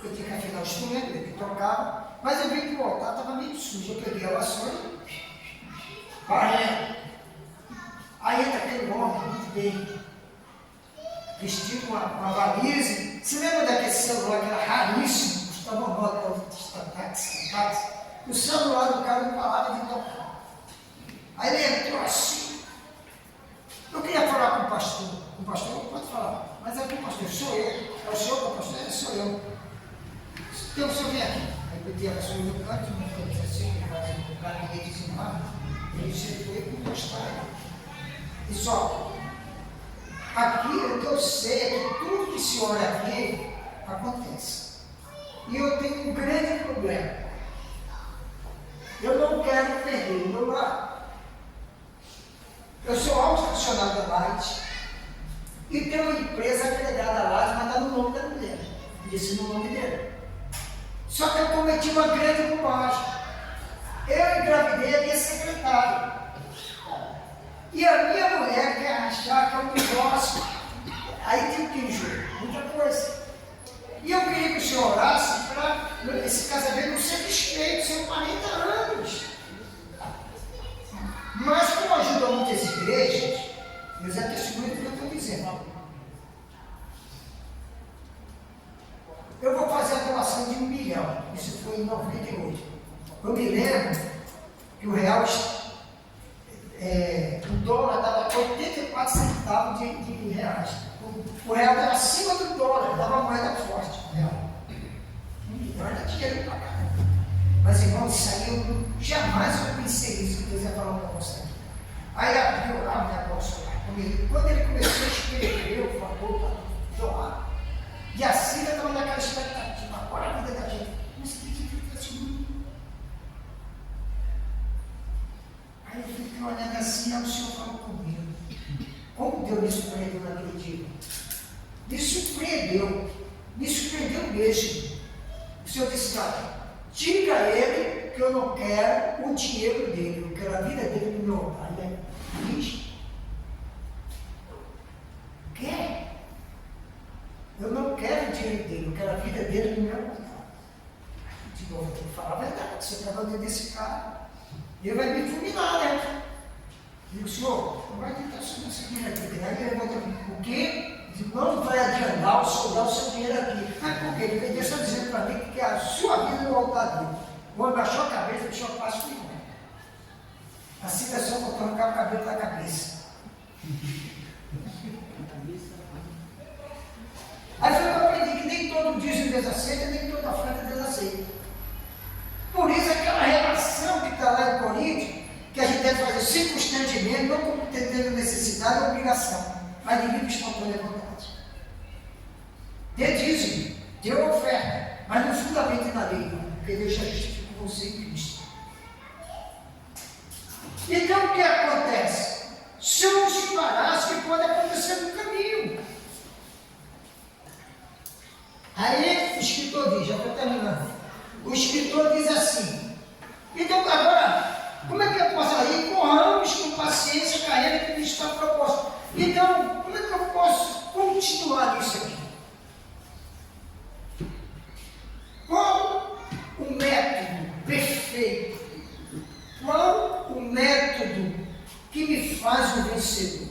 Eu tinha que afinar o instrumento, ele tocava, mas eu vi que o altar estava meio sujo. Eu peguei a vassoura e aí entra aquele homem, muito bem, vestido com uma valise. Você lembra daquele celular que era raríssimo, custava uma nota de o celular do cara não parava de tocar. Aí ele entrou assim. Eu queria falar com o pastor. O pastor não pode falar, mas é com o pastor, sou eu. É o senhor que é o pastor? É, sou eu. Então o senhor vem aqui. Aí eu pedi a pessoa no canto, no canto assim, para ninguém dizimar. Ele chegou e me mostraram. E só, aquilo que eu sei é que tudo que se olha aqui acontece. E eu tenho um grande problema. Eu não quero perder o meu lar. Eu sou alto funcionário da Light e tenho uma empresa agregada à Light, mas está no nome da mulher. Disse no nome dele. Só que eu cometi uma grande bobagem. Eu engravidei a minha secretária. E a minha mulher quer achar que é um negócio. Aí tem o que, Júlio? Muita coisa. E eu queria que o senhor orasse para esse casamento não ser desfeito, ser 40 anos. Mas como ajuda muitas igrejas, Deus é testemunho do que eu estou dizendo. Eu vou fazer a doação de 1 milhão. Isso foi em 98. Eu me lembro que o real, o dólar estava 84 centavos de reais. O real estava acima do dólar, dava moeda forte. O real. 1 milhão era dinheiro para cá. Mas, irmão, isso aí eu jamais eu pensei isso que Deus ia falar um negócio aqui. Aí abriu lá o negócio lá comigo. Quando ele começou a escrever o valor para doar, e a Cida estava naquela expectativa, agora a vida da gente. Mas que está assim? Aí eu fiquei olhando assim, aí o Senhor falou comigo. Como Deus me surpreendeu naquele dia? Me surpreendeu mesmo. O Senhor disse, cara, diga a ele que eu não quero o dinheiro dele, eu quero a vida dele no meu altar. Ele diz, quer? Eu não quero o dinheiro dele, eu quero a vida dele no meu altar. De novo, eu tenho que falar a verdade, você está dentro desse cara, ele vai me fulminar, né? Eu digo, senhor, não vai tentar subir esse dinheiro aqui, porque daí ele vai o quê? Eu digo, não vai adiantar o senhor dar o seu dinheiro aqui. Mas por quê? Porque Deus está dizendo para mim que a sua vida no altar dele. Quando baixou a cabeça, deixou o passo firme. Assim é só botar o cabelo da cabeça. Aí foi que eu aprendi que nem todo dízimo Deus aceita, nem toda oferta Deus aceita. Por isso aquela relação que está lá em Coríntios, que a gente deve fazer circunstantemente, não como tendo necessidade ou obrigação, mas de livre e espontânea vontade. Dê dízimo, dê oferta, mas não fundamente na lei, não, porque Deus já justificou você em Cristo. Então o que acontece? São os embaraços que podem acontecer no caminho. Aí o escritor diz, já estou terminando. O escritor diz assim: então agora, como é que eu posso ir? Corramos com paciência a carreira que me está proposta. Então, como é que eu posso continuar nisso aqui? Qual o método perfeito? Qual o método que me faz um vencedor?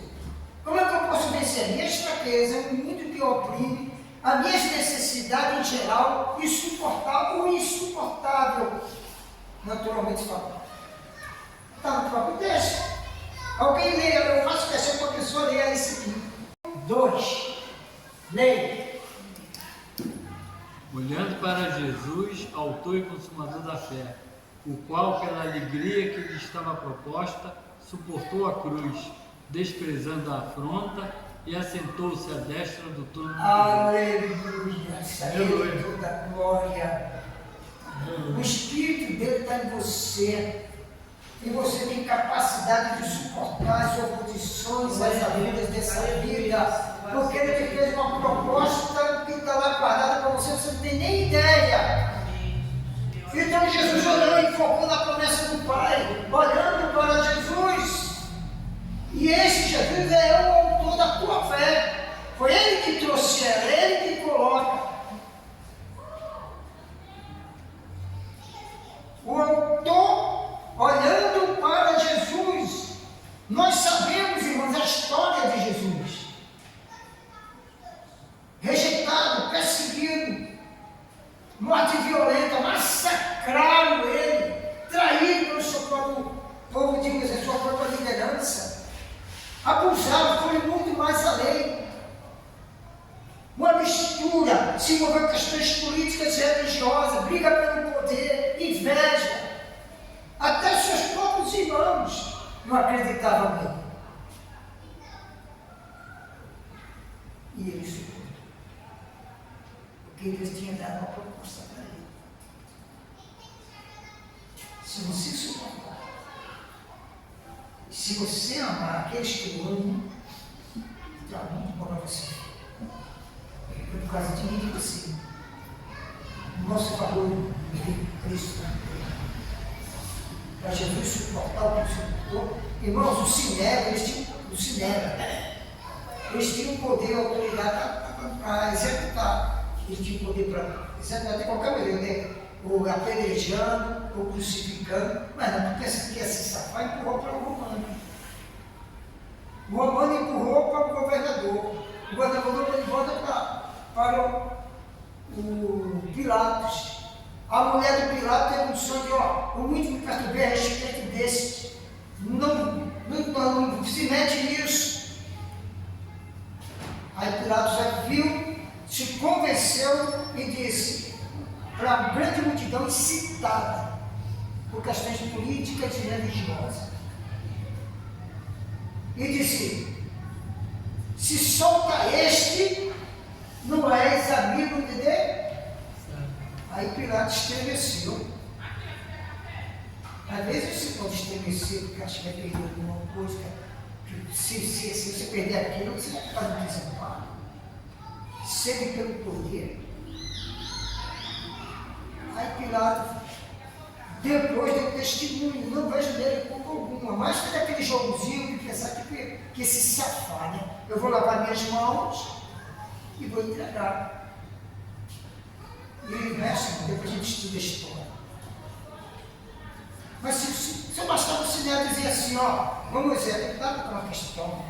Como é que eu posso vencer a minha fraqueza, o mundo que oprime, as minhas necessidades em geral, e suportar o insuportável, naturalmente falando? Está no próprio texto. Alguém leia, eu faço questão que a pessoa leia esse aqui. 2. Leia. Olhando para Jesus, autor e consumador da fé, o qual, pela alegria que lhe estava proposta, suportou a cruz, desprezando a afronta, e assentou-se à destra do trono de Deus. Aleluia! Senhor toda glória. O Espírito dele está em você. E você tem capacidade de suportar as oposições, as aventuras dessa vida. Porque ele te fez uma proposta que está lá guardada para você, você não tem nem ideia. Então Jesus olhou e focou na promessa do Pai, olhando para Jesus. E esse Jesus é o autor da tua fé. Foi ele que trouxe ela, ele que coloca. O autor olhando para Jesus. Nós sabemos, irmãos, a história de Jesus. Rejeitado, perseguido, morte violenta, massacraram ele, traído pelo seu próprio povo, digamos, a sua própria liderança. Abusado, foi muito mais além. Uma mistura, se envolveu em questões políticas e religiosas, briga pelo poder, inveja. Até seus próprios irmãos não acreditavam nele. E ele suportou. Porque Deus tinha dado uma proposta para ele. Se você suportar, se você amar aqueles que o amam, está muito bom para você. Foi por causa de mim e de você. O nosso valor de Cristo. Para Jesus suportar o que suportou. Irmãos, o Sinédrio, eles tinham poder e autoridade para executar. Eles tinham poder para executar de qualquer maneira, né? Ou apedrejando, ou crucificando. Mas não, tu pensa que ia se safar, empurrou para o Romano. O Romano empurrou para o governador. O governador volta para o Pilatos. A mulher do Pilatos teve um sonho de, o último que perturbei a respeito desse. Não se mete nisso. Aí Pilatos já viu, se convenceu e disse para a grande multidão incitada por questões políticas e religiosas. E disse: se solta este, não és amigo de Deus? Aí Pilatos estremeceu. Às vezes você pode estremecer porque acha que vai perder alguma coisa. Se você perder aquilo, você vai ficar no desamparo. Sede pelo poder. Aí Pilatos, depois deu testemunho, não vejo nele culpa alguma, mas foi daquele jogozinho de pensar que se safar, né? Eu vou lavar minhas mãos e vou entregar. E depois a gente estuda a história. Mas se eu bastava o Sinédrio dizer assim, vamos ver, cuidado com uma questão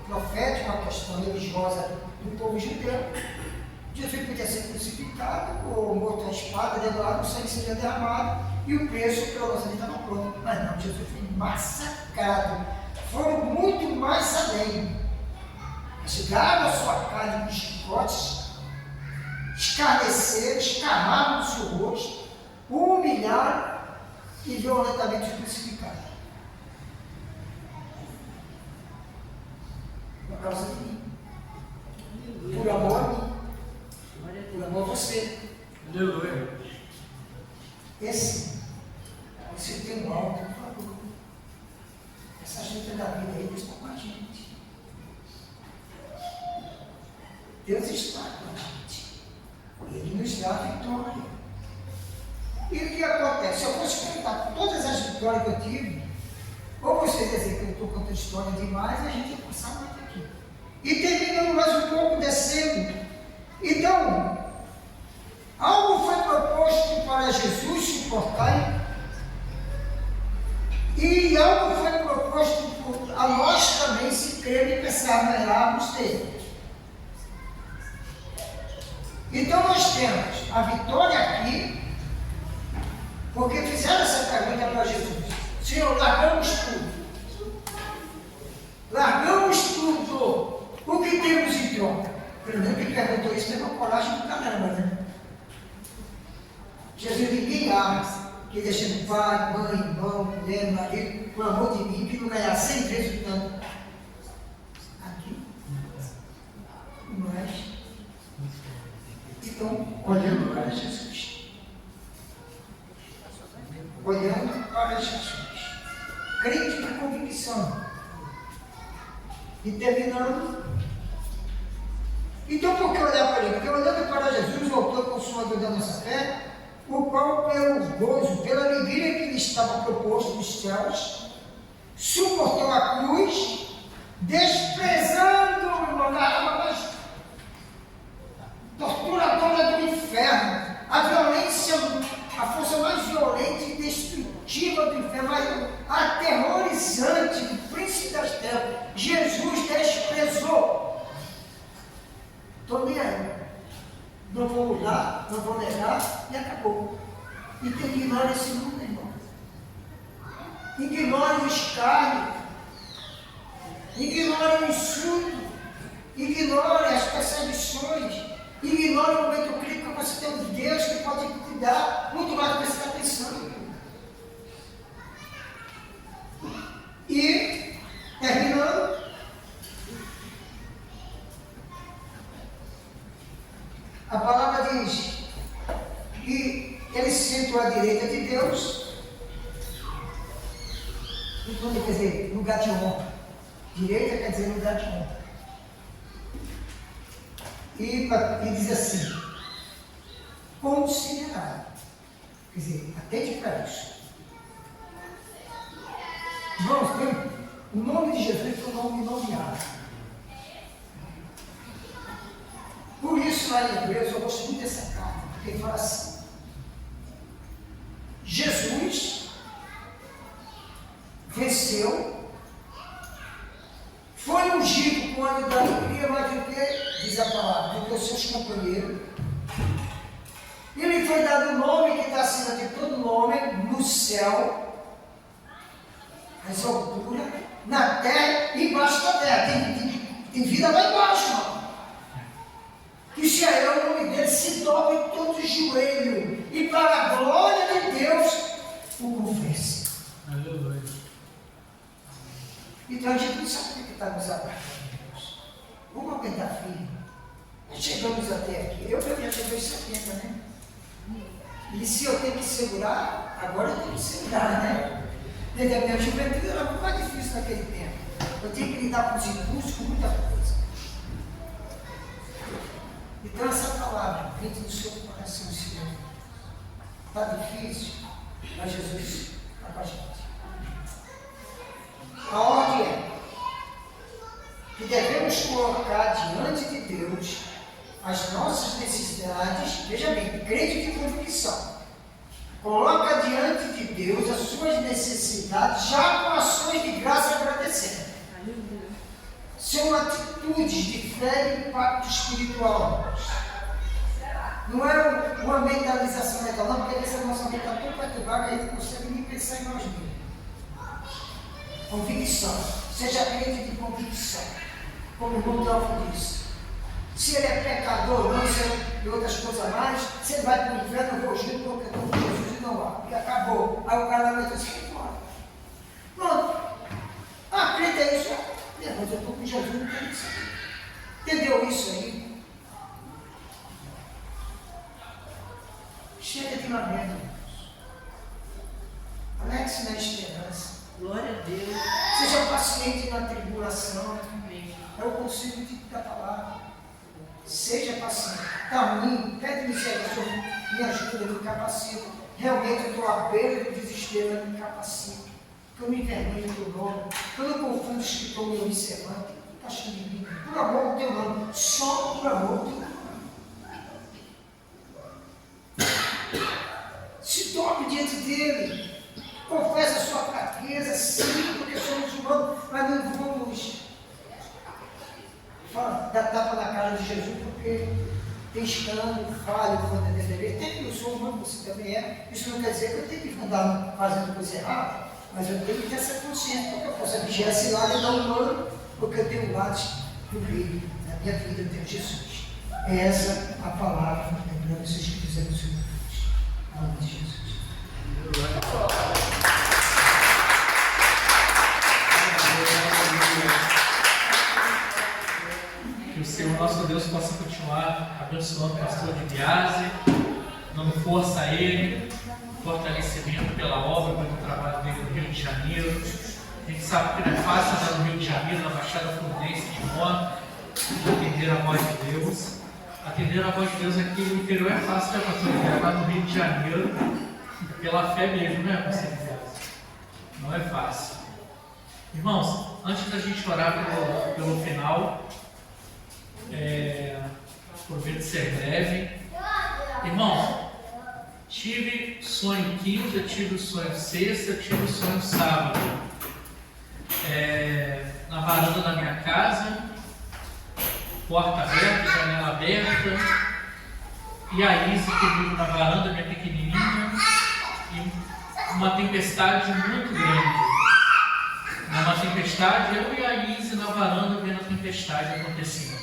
profética, uma questão religiosa do povo judeu. Jesus podia ser crucificado, ou morto à espada, degolado, o sangue seria derramado, e o preço pela nossa vida estava pronto. Mas não, Jesus foi massacrado, foram muito mais além. Chegaram a sua carne com chicotes, escarneceram, escarraram no seu rosto, o humilharam e violentamente o crucificaram. Por causa de mim. Por amor a mim. Por amor a você. Aleluia. Esse, você tem um alto, por favor. Essa gente da vida aí está com a gente. Deus está com a gente. Ele nos dá a vitória. E o que acontece? Se eu fosse contar todas as vitórias que eu tive, ou vocês dizer que eu estou contando história demais, a gente ia passar muito aqui. E terminando mais um pouco descendo. Então, algo foi proposto para Jesus suportar, e algo foi proposto a nós também, se crermos e pensarmos dele. Então nós temos a vitória aqui, porque fizeram essa pergunta para Jesus: Senhor, largamos tudo. Largamos tudo. O que temos em troca? Primeiro que perguntou isso, teve uma coragem do caramba, né? Jesus, ninguém ama que deixando pai, mãe, irmão, mulher, marido, por amor de mim, que não ganhar 100 vezes o tanto. Aqui. Mas, então, olhando para Jesus. Olhando para Jesus. Crente de convicção. E terminando. Então, por que olhar para ele? Porque olhando para Jesus, o autor e consumador da nossa fé, o qual, pelo gozo, pela alegria que lhe estava proposto nos céus, suportou a cruz, desprezando a torturadora do inferno, a violência, a força mais violenta e destrutiva do inferno, mais aterrorizante do príncipe das trevas. Jesus desprezou. Estou nem aí. Não vou mudar, não vou negar, e acabou. E tem que ignorar esse mundo, irmão. Ignore o escárnio, ignore o insulto, ignore as perseguições, ignore o momento crítico que você tem de Deus, que pode cuidar muito mais do que você está pensando. E, terminando, a palavra diz que ele se sentou à direita de Deus, quer dizer, lugar de honra. Direita quer dizer lugar de honra. E diz assim: considerado. Quer dizer, atende para isso. Irmãos, o nome de Jesus foi um nome nomeado. Por isso, lá em Hebreus, eu gosto muito dessa carta, porque ele fala assim: Jesus venceu, foi ungido com óleo da alegria, mas do que, diz a palavra, do que os seus companheiros. Ele foi dado o nome que está acima de todo nome, no céu, nas alturas, na terra e embaixo da terra. Tem vida lá embaixo, irmão. Que se é o nome dele, se dobre todo o joelho, e para a glória de Deus o confesse. Aleluia. Então a gente não sabe o que está nos aguardando, Deus. Vamos aguentar firme. Chegamos até aqui. Eu já cheguei aos 70, né? E se eu tenho que segurar, agora eu tenho que segurar, né? Desde a minha juventude era muito mais difícil naquele tempo. Eu tinha que lidar com os impulsos, com muita coisa. Então essa palavra, dentro do seu coração, Senhor, está difícil, mas Jesus está com a gente. A ordem é que devemos colocar diante de Deus as nossas necessidades, veja bem, crente de convicção. Coloca diante de Deus as suas necessidades, já com ações de graça agradecendo. São atitudes de fé e impacto espiritual. Não é uma mentalização mental, não, porque essa nossa mente está tão perturbada que a gente não consegue nem pensar em nós mesmos. Convicção. Seja crente de convicção. Como o irmão Teófilo disse. Se ele é pecador ou não, e outras coisas mais, se ele vai para o inferno, eu vou junto porque eu estou com Jesus e não há. E acabou. Aí o cara vai dizer, embora. Pronto. Ah, crente é isso. Mas eu estou com Jesus, não tem isso. Entendeu isso aí? Chega de lamento, irmãos. Alegre-se na esperança. Glória a Deus. Seja paciente na tribulação. Amém. É o conselho da palavra. Seja paciente. Está ruim, pede misericórdia, me ajuda, me capacita. Realmente eu estou à beira do desespero, mas me capacita. Que eu me envergonho do teu nome. Que eu não confundo o escritor me observando. Está achando de mim. Por amor do teu nome. Só por amor do teu nome. Se dobre diante dele. Confessa a sua fraqueza, sim, porque somos humanos, mas não vamos dar tapa na cara de Jesus, porque tem escândalo, falha quando é deveria. Eu sou humano, você também é. Isso não quer dizer que eu tenho que andar fazendo coisa errada, mas eu tenho que ter essa consciência, porque eu posso vigiar esse lado não humano, porque eu tenho lados do rei. Na minha vida eu tenho Jesus. É essa a palavra, lembrando vocês que fizeram o seu Deus. Em nome de Jesus. Que o Senhor nosso Deus possa continuar abençoando o pastor de Biase, dando força a ele, fortalecimento pela obra, pelo trabalho dele no Rio de Janeiro. A gente sabe que não é fácil andar no Rio de Janeiro, na Baixada Fluminense de moto, atender a voz de Deus. Atender a voz de Deus aqui no interior é fácil, né, pastor? Gravar no Rio de Janeiro, pela fé mesmo, né, pastor de Biase? Não é fácil. Irmãos, antes da gente orar pelo final, prometo ser breve. Irmãos, tive sonho quinta, tive sonho sexta, tive sonho sábado. Na varanda da minha casa, porta aberta, janela aberta, e a Isa que vive na varanda, minha pequenininha, e uma tempestade muito grande. Numa tempestade, eu e a Izzy na varanda vendo a tempestade acontecendo.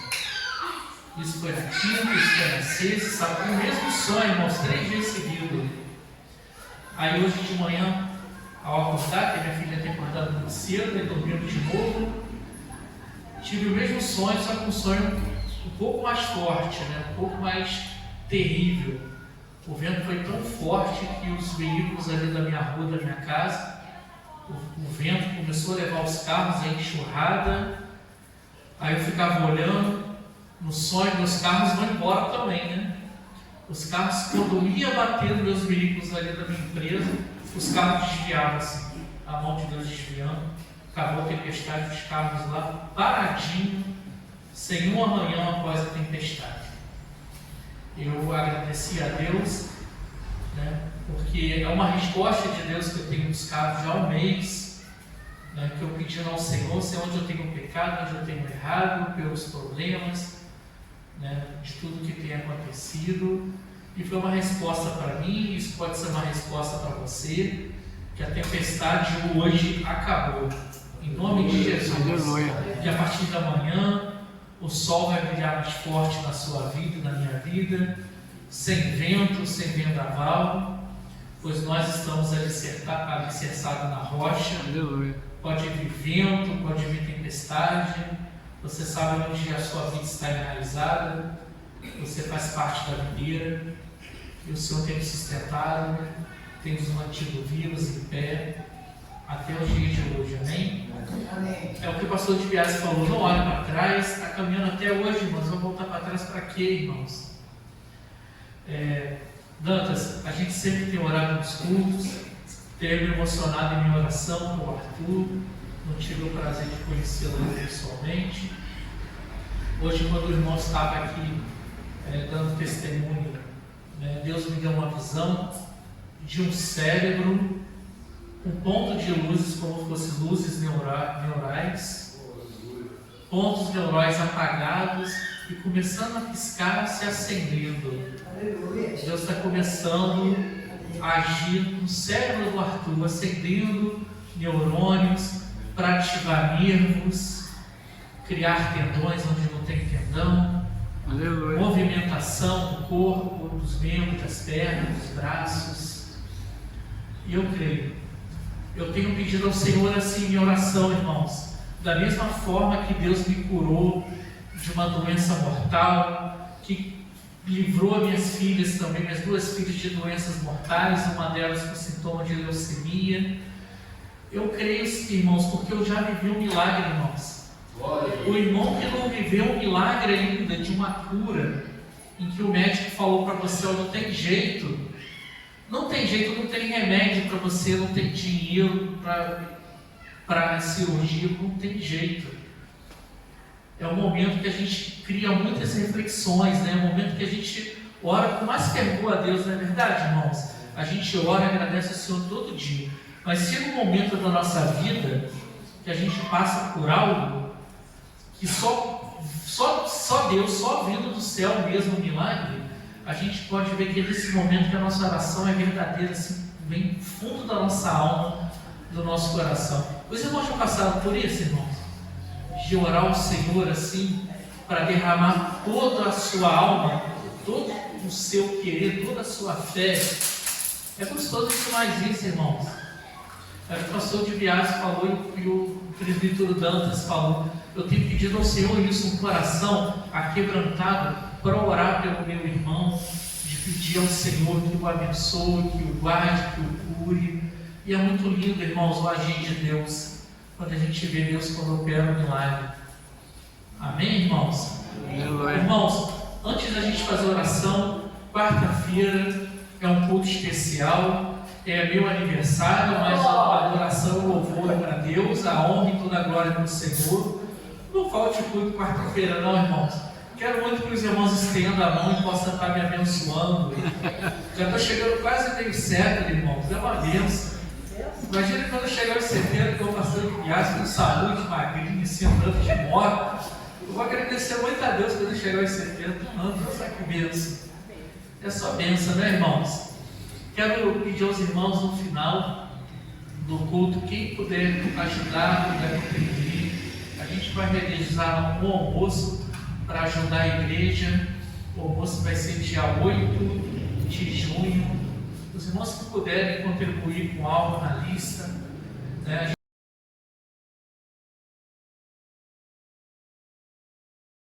Isso foi na quinta, isso foi na sexta, sabe? O mesmo sonho, irmãos, 3 dias seguidos. Aí hoje de manhã, ao acordar, que minha filha tem acordado muito cedo, e dormindo de novo, tive o mesmo sonho, só que um sonho um pouco mais forte, né? Um pouco mais terrível. O vento foi tão forte que os veículos ali da minha rua, da minha casa, o vento começou a levar os carros, a enxurrada. Aí eu ficava olhando, no sonho, meus carros vão embora também, né? Os carros, quando eu ia bater nos meus veículos ali da minha empresa, os carros desviavam assim, a mão de Deus desviando. Acabou a tempestade, os carros lá paradinho, sem um arranhão após a tempestade. Eu agradeci a Deus, né? Porque é uma resposta de Deus que eu tenho buscado já há um mês, né? Que eu pedindo ao Senhor, onde eu tenho pecado, onde eu tenho errado, pelos problemas, né? De tudo que tem acontecido, e foi uma resposta para mim. Isso pode ser uma resposta para você, que a tempestade hoje acabou, em nome de Jesus. Que a partir da manhã o sol vai brilhar mais forte na sua vida e na minha vida, sem vento, sem vendaval, pois nós estamos alicerçados na rocha. Aleluia. Pode vir vento, pode vir tempestade, você sabe onde a sua vida está enraizada, você faz parte da videira, e o Senhor tem nos sustentado, tem nos mantido vivos, em pé, até o dia de hoje, amém? Amém. É o que o pastor de Biase falou, não olhe para trás, está caminhando até hoje, irmãos, vamos voltar para trás para quê, irmãos? Dantas, a gente sempre tem orado nos cultos, tenho me emocionado em minha oração com o Arthur, não tive o prazer de conhecê-lo pessoalmente. Hoje, quando o irmão estava aqui dando testemunho, né, Deus me deu uma visão de um cérebro com ponto de luzes, como se fossem luzes neurais, pontos neurais apagados e começando a piscar, se acendendo. Deus está começando a agir no cérebro do Arthur, acendendo neurônios, para ativar nervos, criar tendões onde não tem tendão, Aleluia. movimentação do corpo, dos membros, das pernas, dos braços. E eu creio. Eu tenho pedido ao Senhor assim em minha oração, irmãos, da mesma forma que Deus me curou de uma doença mortal, que livrou minhas filhas também, minhas duas filhas de doenças mortais, uma delas com sintoma de leucemia. Eu creio, irmãos, porque eu já vivi um milagre, irmãos. O irmão que não viveu um milagre ainda de uma cura, em que o médico falou para você, não tem jeito, não tem remédio para você, não tem dinheiro para cirurgia, não tem jeito. É um momento que a gente cria muitas reflexões, né? É um momento que a gente ora com mais fervor a Deus, não é verdade, irmãos? A gente ora e agradece ao Senhor todo dia. Mas chega um momento da nossa vida que a gente passa por algo que só Deus, só vindo do céu mesmo, um milagre, a gente pode ver que é nesse momento que a nossa oração é verdadeira, assim, vem do fundo da nossa alma, do nosso coração. Os irmãos já passaram por isso, irmãos? De orar ao Senhor assim, para derramar toda a sua alma, todo o seu querer, toda a sua fé. É gostoso demais isso, irmãos. O pastor de Biase falou e o presbítero Dantas falou. Eu tenho pedido ao Senhor isso, um coração aquebrantado para orar pelo meu irmão, de pedir ao Senhor que o abençoe, que o guarde, que o cure. E é muito lindo, irmãos, o agir de Deus, quando a gente vê Deus quando opera um milagre. Amém, irmãos? Aleluia. Irmãos, antes da gente fazer oração, quarta-feira é um culto especial, é meu aniversário, mas a adoração e louvor é para Deus, a honra e toda a glória do Senhor. Não falte culto quarta-feira não, irmãos. Quero muito que os irmãos estendam a mão e possam estar me abençoando. Já estou chegando quase meio século, irmãos, é uma bênção. Imagina quando eu chegar em setembro, que eu vou passando viagem com saúde, magrinho, sem andando de moto. Eu vou agradecer muito a Deus quando eu chegar em setembro. Nossa, que bênção. É só bênção, né, irmãos? Quero pedir aos irmãos no final do culto, quem puder ajudar, puder contribuir, a gente vai realizar um almoço para ajudar a igreja. O almoço vai ser dia 8 de junho. Os irmãos que puderem contribuir com algo na lista, né?